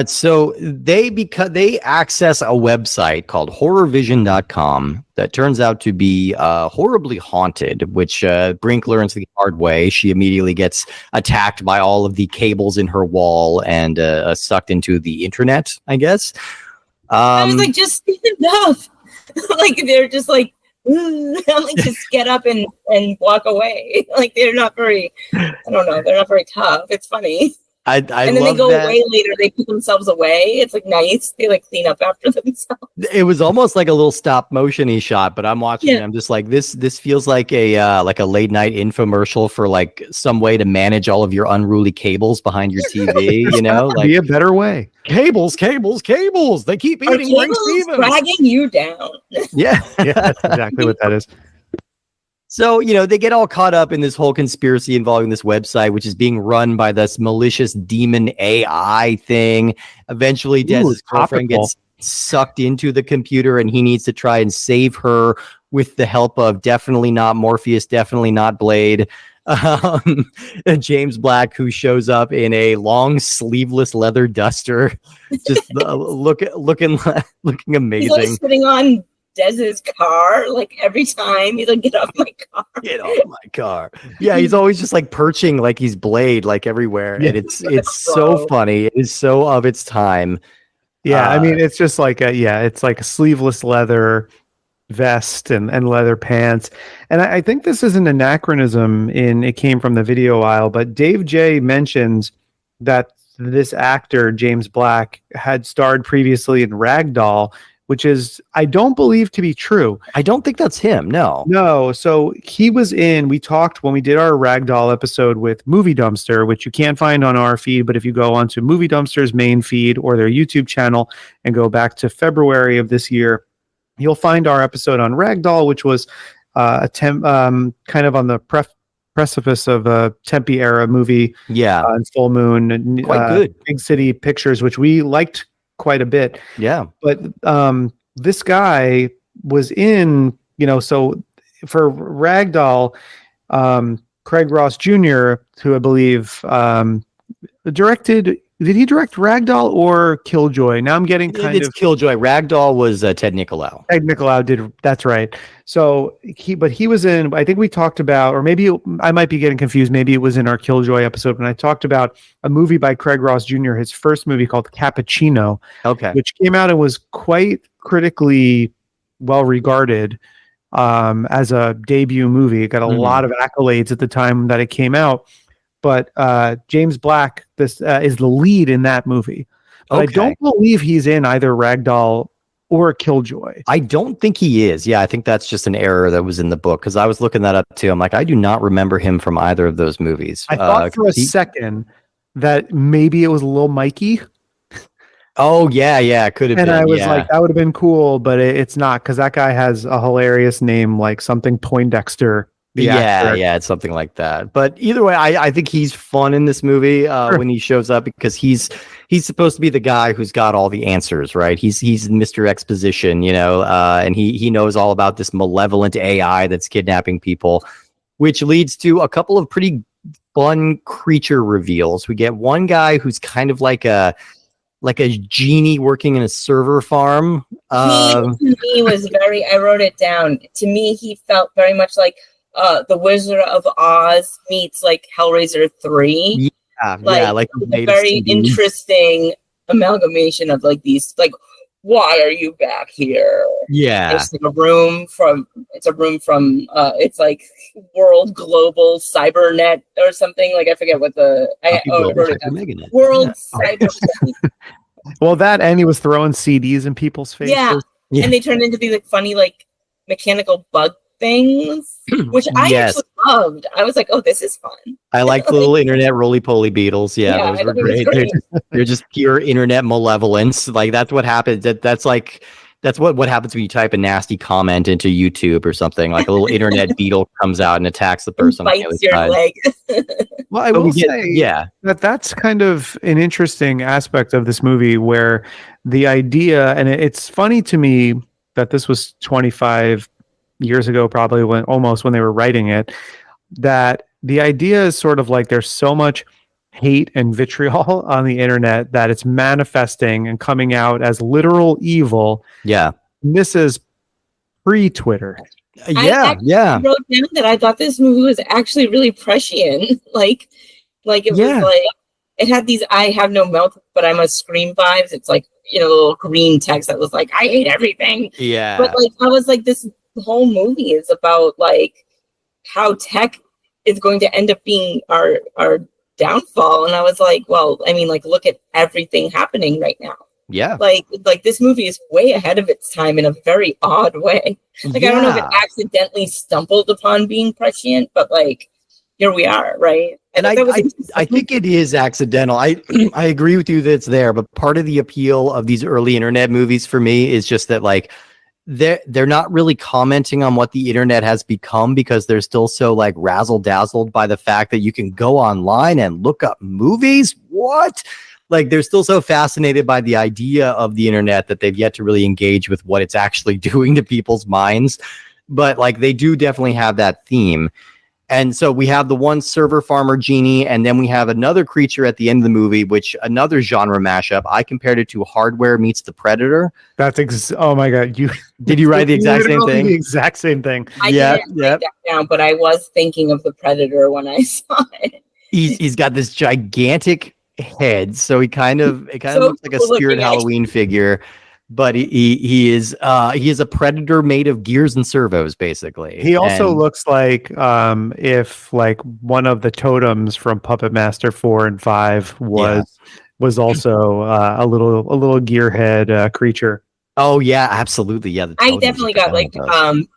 So they access a website called Horrorvision.com that turns out to be horribly haunted, which Brink learns the hard way. She immediately gets attacked by all of the cables in her wall and sucked into the internet, I guess. I was like, just enough. Like they're just like, like just get up and walk away. Like they're not very, I don't know, they're not very tough. It's funny. I and then they go away later. They put themselves away. It's like nice. They like clean up after themselves. It was almost like a little stop motion-y shot, but I'm watching it. I'm just like, this feels like a late night infomercial for like some way to manage all of your unruly cables behind your TV. You know, like be a better way. Cables. They keep eating Brink Stevens, dragging you down. Yeah, that's exactly what that is. So, you know, they get all caught up in this whole conspiracy involving this website, which is being run by this malicious demon AI thing. Eventually, Dez's girlfriend gets sucked into the computer, and he needs to try and save her with the help of definitely not Morpheus, definitely not Blade. James Black, who shows up in a long sleeveless leather duster, just looking amazing. He's like sitting on Dez's car, like every time he's like, "Get off my car! Get off my car!" Yeah, he's always just like perching, like he's Blade, like everywhere, and it's so funny. It is so of its time. Yeah, I mean, it's just like it's like a sleeveless leather vest and leather pants. And I think this is an anachronism it came from the video aisle, but Dave J mentions that this actor, James Black, had starred previously in Ragdoll, which is, I don't believe to be true. I don't think that's him. No. So he was we talked when we did our Ragdoll episode with Movie Dumpster, which you can't find on our feed, but if you go onto Movie Dumpster's main feed or their YouTube channel and go back to February of this year, you'll find our episode on Ragdoll, which was kind of on the precipice of a Tempe era movie. Yeah. And Full Moon. Quite good. Big City Pictures, which we liked quite a bit. Yeah. But this guy was in, so for Ragdoll, Craig Ross Jr., who I believe directed... Did he direct Ragdoll or Killjoy? Now I'm getting it's Killjoy. Ragdoll was Ted Nicolau. Ted Nicolau did. That's right. So he was in, I think we talked about, or maybe I might be getting confused. Maybe it was in our Killjoy episode when I talked about a movie by Craig Ross Jr., his first movie called Cappuccino, which came out and was quite critically well regarded as a debut movie. It got a lot of accolades at the time that it came out. But James Black, this is the lead in that movie. But I don't believe he's in either Ragdoll or Killjoy. I don't think he is. Yeah, I think that's just an error that was in the book, because I was looking that up too. I'm like, I do not remember him from either of those movies. I thought for a second that maybe it was Lil Mikey. Oh, yeah, it could have been. And I was like, that would have been cool, but it's not, because that guy has a hilarious name, like something Poindexter. Yeah, it's something like that. But either way, I think he's fun in this movie when he shows up, because he's supposed to be the guy who's got all the answers, right? He's Mr. Exposition, and he knows all about this malevolent AI that's kidnapping people, which leads to a couple of pretty fun creature reveals. We get one guy who's kind of like a genie working in a server farm. He was very, I wrote it down. To me, he felt very much like The Wizard of Oz meets like Hellraiser 3. Yeah, like a very interesting amalgamation of like these, like, why are you back here? Yeah, it's like a room from it's like World Global Cybernet or something. Like I forget what World Cyber. Well, that, and he was throwing CDs in people's faces. Yeah, and they turned into these like funny like mechanical bug things, which I actually loved. I was like, oh, this is fun. I like the little internet roly-poly beetles. Yeah, those were great. They're just pure internet malevolence. Like, that's what happens. That's what happens when you type a nasty comment into YouTube or something. Like a little internet beetle comes out and attacks the person. Bites your leg. Well, I will say that's kind of an interesting aspect of this movie, where the idea, and it's funny to me that this was 25 years ago, probably when they were writing it, that the idea is sort of like there's so much hate and vitriol on the internet that it's manifesting and coming out as literal evil. Yeah. And this is pre-Twitter. I wrote down that I thought this movie was actually really prescient. like it was like, it had these I have no mouth but I must scream vibes. It's like, little green text that was like, I hate everything. Yeah. But like, I was like, this whole movie is about like how tech is going to end up being our downfall. And I was like, well, I mean, like, look at everything happening right now. Yeah. Like this movie is way ahead of its time in a very odd way. Like, I don't know if it accidentally stumbled upon being prescient, but like, here we are, right? And I think it is accidental. I agree with you that it's there, but part of the appeal of these early internet movies for me is just that, like, they're not really commenting on what the internet has become, because they're still so like razzle dazzled by the fact that you can go online and look up movies. What? like they're still so fascinated by the idea of the internet that they've yet to really engage with what it's actually doing to people's minds. But like they do definitely have that theme. And so we have the one server farmer genie, and then we have another creature at the end of the movie, which another genre mashup. I compared it to Hardware meets the Predator. That's oh my god! Did you write the exact same thing? The exact same thing. I didn't write that down, but I was thinking of the Predator when I saw it. He's got this gigantic head, so it kind of looks like a Spirit Halloween figure. But he is a predator made of gears and servos, basically. He also looks like if like one of the totems from Puppet Master 4 and 5 was also a little gearhead creature. Oh yeah, absolutely. Yeah, I definitely got like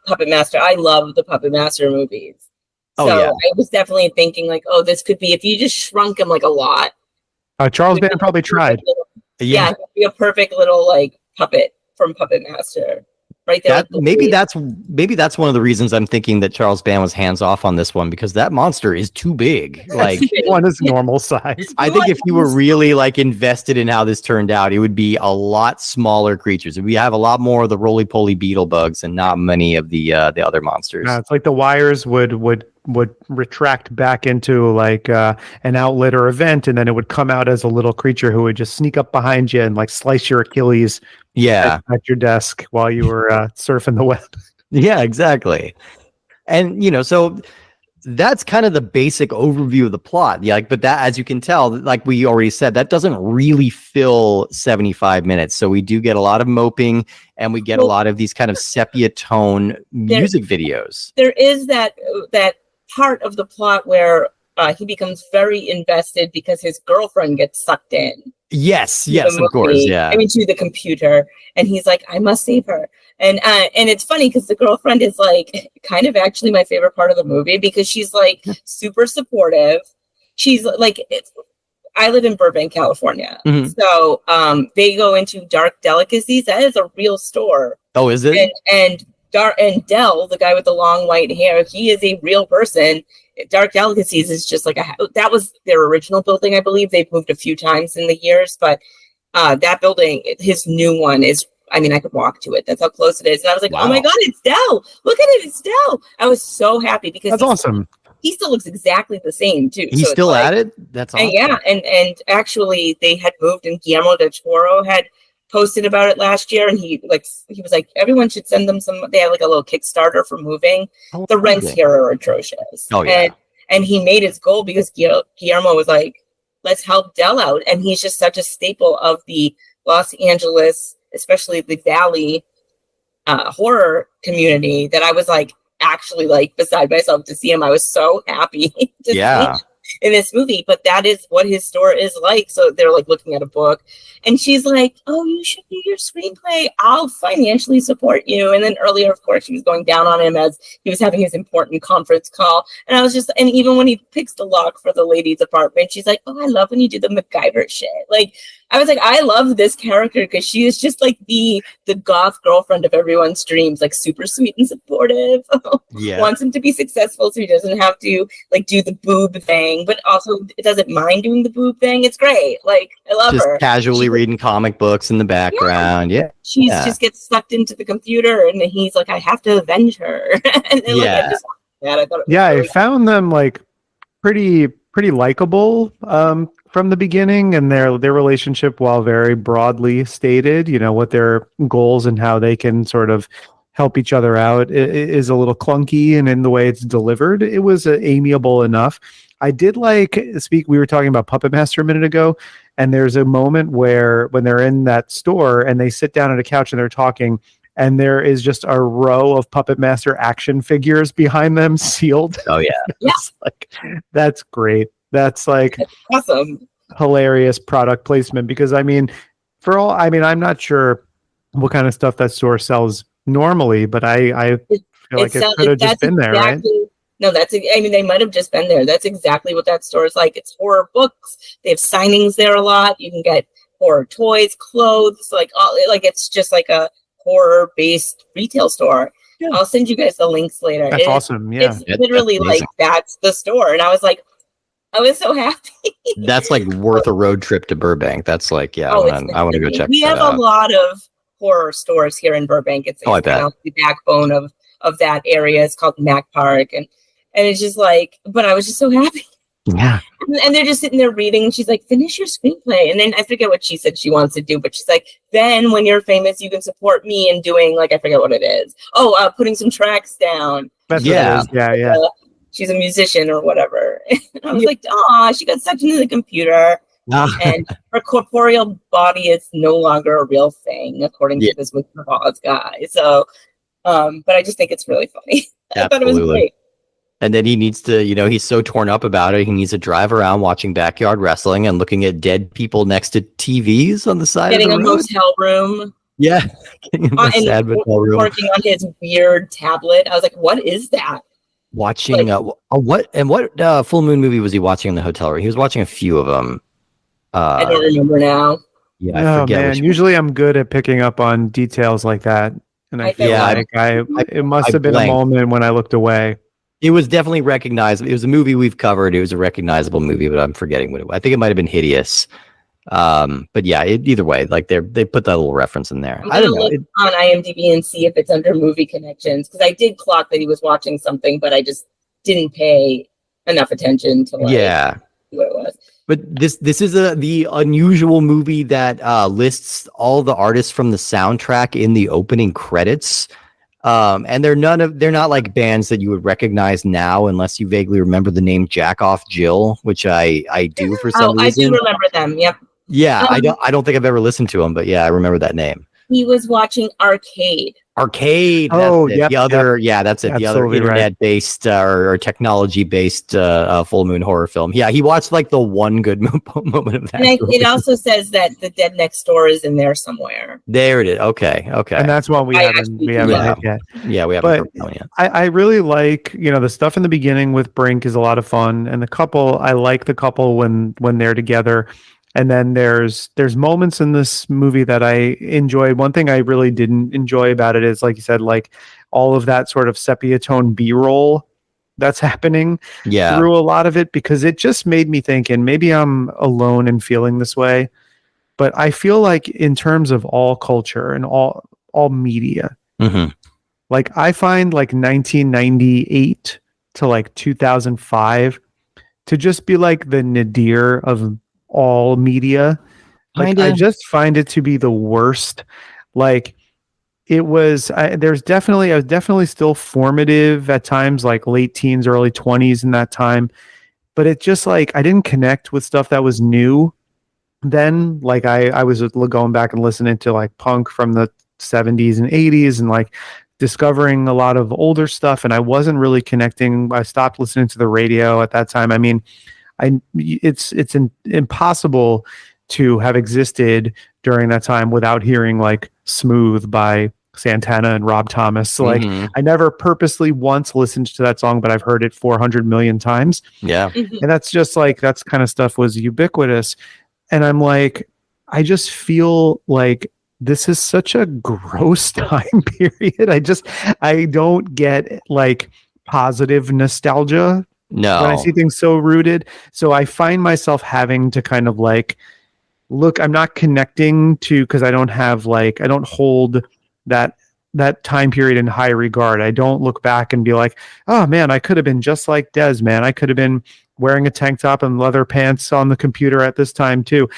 Puppet Master. I love the Puppet Master movies. So I was definitely thinking like, oh, this could be if you just shrunk him like a lot. Charles Band probably tried. It'd be a perfect little like puppet from Puppet Master right there. Maybe that's one of the reasons I'm thinking that Charles Band was hands off on this one, because that monster is too big. Like one is normal size. I think if you were really like invested in how this turned out, it would be a lot smaller creatures. We have a lot more of the roly-poly beetle bugs and not many of the other monsters. It's like the wires would retract back into like an outlet or a vent, and then it would come out as a little creature who would just sneak up behind you and like slice your Achilles at your desk while you were surfing the web. Yeah, exactly. And so that's kind of the basic overview of the plot. Yeah, but that, as you can tell, like we already said, that doesn't really fill 75 minutes. So we do get a lot of moping, and we get a lot of these kind of sepia tone music videos. There is that part of the plot where he becomes very invested because his girlfriend gets sucked in. Yes, of course, yeah. I mean, to the computer, and he's like, I must save her. And it's funny because the girlfriend is like kind of actually my favorite part of the movie, because she's like super supportive. She's like, I live in Burbank, California. Mm-hmm. So they go into Dark Delicacies. That is a real store. Oh, is it? And Del, the guy with the long white hair, he is a real person. Dark Delicacies is just like that was their original building, I believe. They've moved a few times in the years, but that building, his new one is, I mean, I could walk to it. That's how close it is. And I was like, wow. Oh my God, it's Del. Look at it, it's Del. I was so happy because that's awesome. He still looks exactly the same too. He's still at it? That's awesome. And actually they had moved, and Guillermo del Toro had posted about it last year, and he was like, everyone should send them some. They had like a little Kickstarter for moving. The rents here are atrocious. Oh yeah. And he made his goal because Guillermo was like, let's help Del out, and he's just such a staple of the Los Angeles, especially the Valley horror community, that I was like actually like beside myself to see him. I was so happy to see him in this movie. But that is what his store is like. So they're like looking at a book, and she's like, oh, you should do your screenplay, I'll financially support you. And then earlier, of course, she was going down on him as he was having his important conference call. And I was just, and even when he picks the lock for the lady's apartment, she's like, oh, I love when you do the MacGyver shit. Like, I was like, I love this character because she is just like the goth girlfriend of everyone's dreams, like super sweet and supportive. Wants him to be successful so he doesn't have to like do the boob thing, but also doesn't mind doing the boob thing. It's great. Like, I love just her. Casually reading comic books in the background. She just gets sucked into the computer, and he's like, I have to avenge her. And then, I thought I found them like pretty likable from the beginning, and their relationship, while very broadly stated, what their goals and how they can sort of help each other out is a little clunky, and in the way it's delivered, it was amiable enough. I did we were talking about Puppet Master a minute ago, and there's a moment where when they're in that store and they sit down at a couch and they're talking, and there is just a row of Puppet Master action figures behind them sealed. Oh yeah. That's great. That's awesome. Hilarious product placement, because I'm not sure what kind of stuff that store sells normally, but I feel like it could have just been there, right? No, they might have just been there. That's exactly what that store is like. It's horror books. They have signings there a lot. You can get horror toys, clothes, it's just like a horror-based retail store. Yeah. I'll send you guys the links later. That's awesome. Yeah. It's literally like, that's the store. And I was like, I was so happy. That's like worth a road trip to Burbank. That's like, yeah, I want to go check We that have out. a lot of horror stores here in Burbank. It's I kind bet. of the backbone of that area. It's called Mac Park, and it's just like, but I was just so happy. Yeah. And they're just sitting there reading, and she's like, finish your screenplay. And then I forget what she said she wants to do, but she's like, then when you're famous, you can support me in doing, like, I forget what it is. Oh, putting some tracks down. That's Yeah. what it is. Yeah. She's a musician or whatever. And I was like, oh, she got sucked into the computer. And her corporeal body is no longer a real thing, according to this Wizard of Oz guy. So, but I just think it's really funny. I thought it was great. And then he needs to, he's so torn up about it. He needs to drive around watching backyard wrestling and looking at dead people next to TVs on the side Getting of the road. a hotel room. Yeah. Getting a sad hotel room. Working on his weird tablet. I was like, what is that? Watching what full moon movie was he watching in the hotel room? He was watching a few of them. I don't remember now. Yeah, I forget. Man, usually I'm good at picking up on details like that, and I feel like it must have been a moment when I looked away. It was definitely recognizable. It was a movie we've covered. It was a recognizable movie, but I'm forgetting what it was. I think it might have been Hideous. But yeah, either way, like they put that little reference in there. I don't know. Look on IMDb and see if it's under movie connections, because I did clock that he was watching something, but I just didn't pay enough attention to see what it was. But this is the unusual movie that lists all the artists from the soundtrack in the opening credits. And they're not like bands that you would recognize now unless you vaguely remember the name Jack Off Jill, which I do for some reason. I do remember them. Yep. Yeah, I don't think I've ever listened to them, but yeah, I remember that name. He was watching Arcade. Arcade. Oh, that's it. That's it. Absolutely the other internet-based or technology-based full moon horror film. Yeah, he watched like the one good moment of that. And it also says that The Dead Next Door is in there somewhere. There it is. Okay. And that's one we haven't hit yet. Yeah, we haven't covered that yet. I really like, the stuff in the beginning with Brink is a lot of fun, and I like the couple when they're together. And then there's moments in this movie that I enjoyed. One thing I really didn't enjoy about it is, like you said, like all of that sort of sepia tone B-roll that's happening through a lot of it, because it just made me think, and maybe I'm alone in feeling this way, but I feel like in terms of all culture and all media, like I find like 1998 to like 2005 to just be like the nadir of all media. Like, I just find it to be the worst. Like it was, I was definitely still formative at times, like late teens, early 20s in that time. But it just like, I didn't connect with stuff that was new then. Like I was going back and listening to like punk from the 70s and 80s and like discovering a lot of older stuff. And I wasn't really connecting. I stopped listening to the radio at that time. I mean, it's impossible to have existed during that time without hearing like Smooth by Santana and Rob Thomas. So like I never purposely once listened to that song, but I've heard it 400 million times. Yeah. And that's just like, that's kind of stuff was ubiquitous. And I'm like, I just feel like this is such a gross time period. I don't get like positive nostalgia. No. When I see things so rooted. So I find myself having to kind of like, look, I'm not connecting to, because I don't have like, I don't hold that time period in high regard. I don't look back and be like, oh man, I could have been just like Des, man. I could have been wearing a tank top and leather pants on the computer at this time too.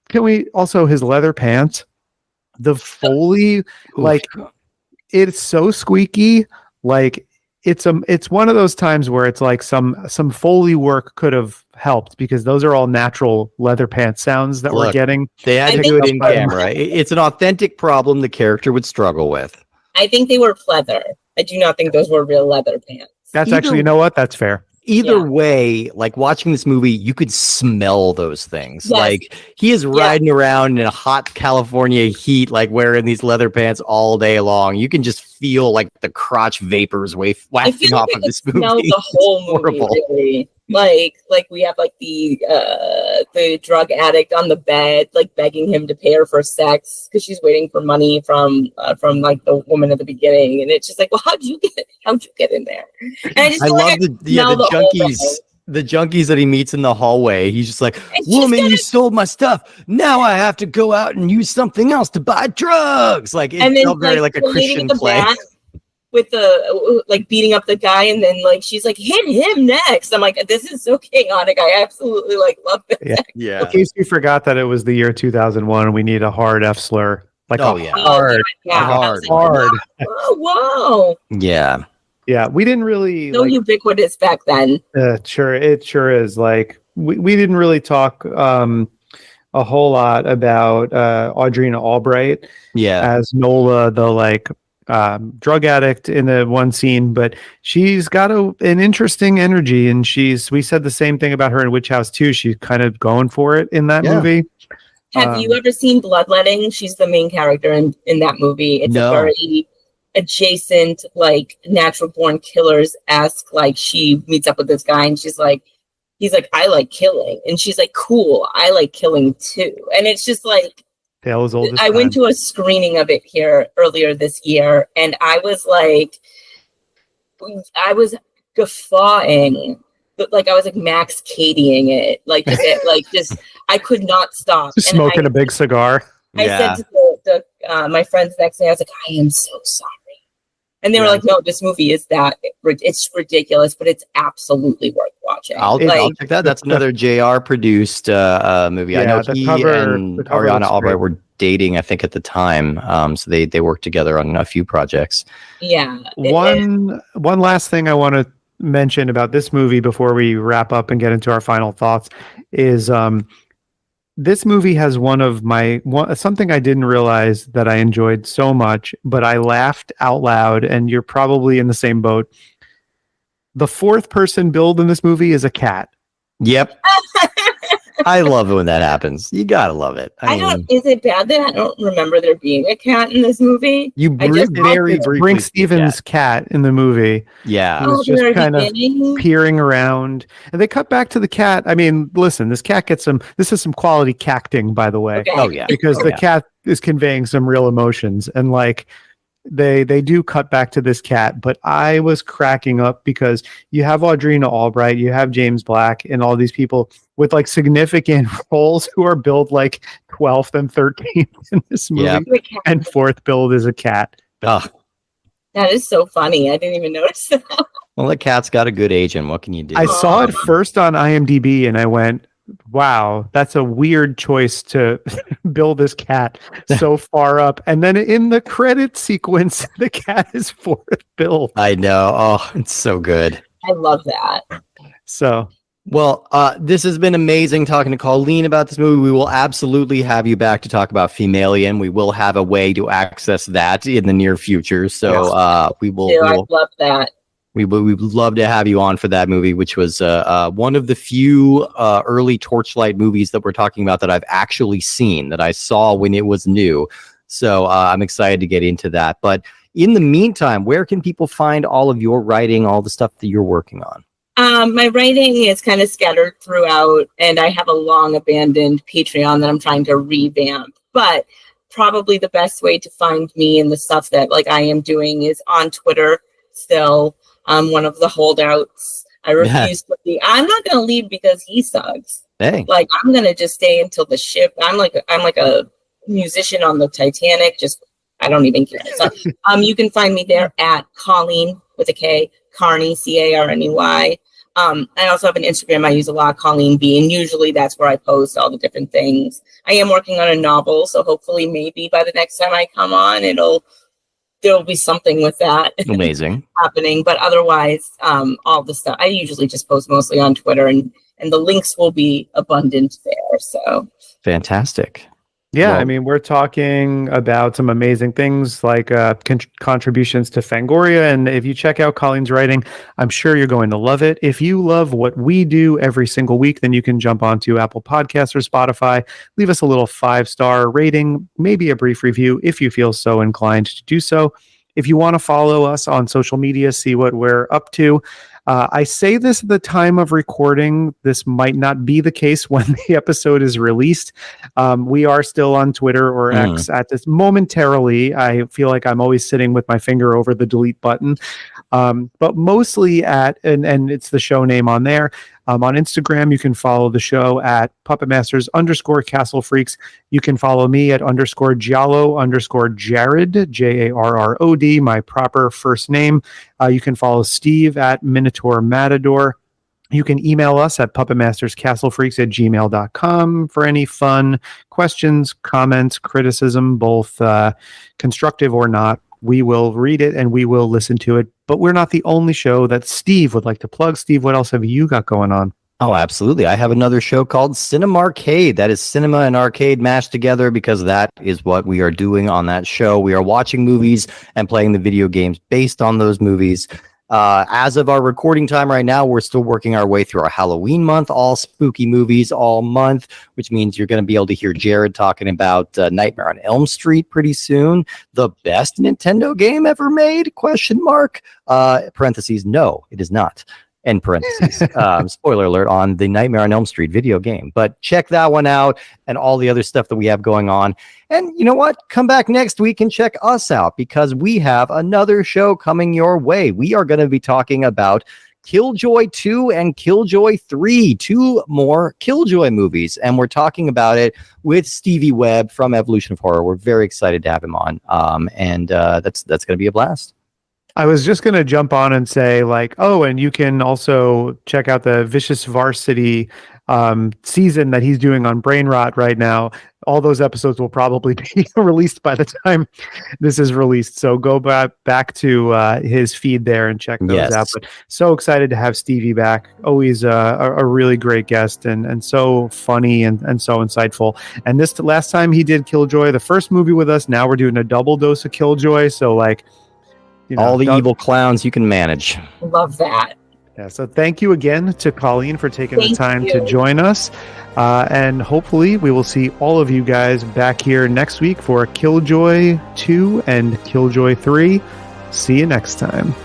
Can we also, his leather pants, the Foley, like it's so squeaky. Like, it's one of those times where it's like some Foley work could have helped, because those are all natural leather pants sounds that we're getting. They had to do it in camera. It's an authentic problem the character would struggle with. I think they were pleather. I do not think those were real leather pants. That's actually, you know what? That's fair. Either way, like watching this movie, you could smell those things. Yes. Like he is riding around in a hot California heat, like wearing these leather pants all day long. You can just feel like the crotch vapors wafting off of this movie. Smell the whole movie, really. Like we have like the drug addict on the bed, like begging him to pay her for sex because she's waiting for money from like the woman at the beginning, and it's just like, well, how'd you get in there? And I just I love the junkies. the junkies that he meets in the hallway. He's just like, It's woman, just you stole my stuff. Now I have to go out and use something else to buy drugs. Like, it felt very like a the lady Christian with the play. bat with the like beating up the guy, and then like she's like, hit him next. I'm like, this is so chaotic. I absolutely like love this. Yeah. Yeah. In case you forgot that it was the year 2001 and we need a hard F slur. Like Oh, a yeah. hard, Yeah. Hard. hard. Oh, wow. Yeah. Yeah, we didn't really So ubiquitous back then. it sure is. Like we didn't really talk a whole lot about Audrina Albright Yeah. as Nola, the like drug addict in the one scene, but she's got an interesting energy, and we said the same thing about her in Witch House too. She's kind of going for it in that movie. Have you ever seen Bloodletting? She's the main character in that movie. It's No. a very adjacent, like natural born killers-esque. Like she meets up with this guy and he's like, I like killing. And she's like, cool, I like killing too. And it's just like, Tale as old as I went time. to a screening of it here earlier this year, and I was guffawing, but like I was like Max Cadying it, just I could not stop. Just And smoking a big cigar. I said to my friends next day, I was like, I am so sorry. And they were like, no, this movie is it's ridiculous, but it's absolutely worth watching. I'll check that. That's another JR produced movie. I know the he cover and Ariana looks Albright great. were dating, I think, at the time. So they worked together on a few projects. Yeah. One last thing I want to mention about this movie before we wrap up and get into our final thoughts is this movie has something I didn't realize that I enjoyed so much, but I laughed out loud, and you're probably in the same boat. The fourth person build in this movie is a cat. Yep. I love it when that happens. You gotta love it. Is it bad that I don't remember there being a cat in this movie? You I just very It's briefly Brink see Stevens' cat in the movie. Yeah. Who's just very kind of beginning? peering around, and they cut back to the cat. I mean, listen, this is some quality cacting, by the way. Okay. Oh yeah. Because Oh, the yeah. cat is conveying some real emotions, and like they do cut back to this cat, but I was cracking up because you have Audrina Albright, you have James Black, and all these people with like significant roles who are billed like 12th and 13th in this movie, Yeah. The cat. and fourth billed as a cat. Oh, That is so funny. I didn't even notice that. well, the cat's got a good agent. What can you do? I saw it first on IMDb, and I went, wow, that's a weird choice to bill this cat so far up. And then in the credit sequence, the cat is fourth billed. I know. Oh, it's so good. I love that. So Well, this has been amazing talking to Kolleen about this movie. We will absolutely have you back to talk about Femalian. We will have a way to access that in the near future. So we will. I love that. We would love to have you on for that movie, which was one of the few early Torchlight movies that we're talking about that I've actually seen, that I saw when it was new. So I'm excited to get into that. But in the meantime, where can people find all of your writing, all the stuff that you're working on? My writing is kind of scattered throughout, and I have a long abandoned Patreon that I'm trying to revamp. But probably the best way to find me and the stuff that like I am doing is on Twitter still. One of the holdouts. I refuse to leave. I'm not going to leave because he sucks. Hey, Like I'm going to just stay until the ship. I'm like a musician on the Titanic. Just I don't even care. So, you can find me there at Kolleen with a K, Carney, Carney. I also have an Instagram I use a lot, Kolleen B, and usually that's where I post all the different things. I am working on a novel, so hopefully maybe by the next time I come on, there'll be something with that amazing. happening. But otherwise, all the stuff I usually just post mostly on Twitter, and the links will be abundant there. So Fantastic. yeah, Well- I mean, we're talking about some amazing things like contributions to Fangoria. And if you check out Colleen's writing, I'm sure you're going to love it. If you love what we do every single week, then you can jump onto Apple Podcasts or Spotify, leave us a little 5-star rating, maybe a brief review if you feel so inclined to do so. If you want to follow us on social media, see what we're up to. I say this at the time of recording. This might not be the case when the episode is released. We are still on Twitter or X at this momentarily. I feel like I'm always sitting with my finger over the delete button. But mostly and it's the show name on there. On Instagram, you can follow the show at puppetmasters_castle_freaks. You can follow me at _Giallo_Jared, Jarrod, my proper first name. You can follow Steve at Minotaur Matador. You can email us at puppetmasterscastlefreaks@gmail.com for any fun questions, comments, criticism, both constructive or not. We will read it and we will listen to it. But we're not the only show that Steve would like to plug. Steve, what else have you got going on? Oh, absolutely. I have another show called Cinema Arcade. That is cinema and arcade mashed together because that is what we are doing on that show. We are watching movies and playing the video games based on those movies. As of our recording time right now, we're still working our way through our Halloween month, all spooky movies all month, which means you're going to be able to hear Jared talking about Nightmare on Elm Street pretty soon. The best Nintendo game ever made? ? Parentheses, no, it is not. End parentheses. Spoiler alert on the Nightmare on Elm Street video game. But check that one out and all the other stuff that we have going on. And you know what? Come back next week and check us out because we have another show coming your way. We are going to be talking about Killjoy 2 and Killjoy 3, 2 more Killjoy movies. And we're talking about it with Stevie Webb from Evolution of Horror. We're very excited to have him on. That's going to be a blast. I was just going to jump on and say, like, oh, and you can also check out the Vicious Varsity season that he's doing on Brain Rot right now. All those episodes will probably be released by the time this is released. So go back to his feed there and check those out. But so excited to have Stevie back. Always a really great guest and so funny and so insightful. And this last time he did Killjoy, the first movie with us. Now we're doing a double dose of Killjoy. So like, all the evil clowns you can manage. Love that. Yeah, so thank you again to Kolleen for taking the time to join us. And hopefully we will see all of you guys back here next week for Killjoy 2 and Killjoy 3. See you next time.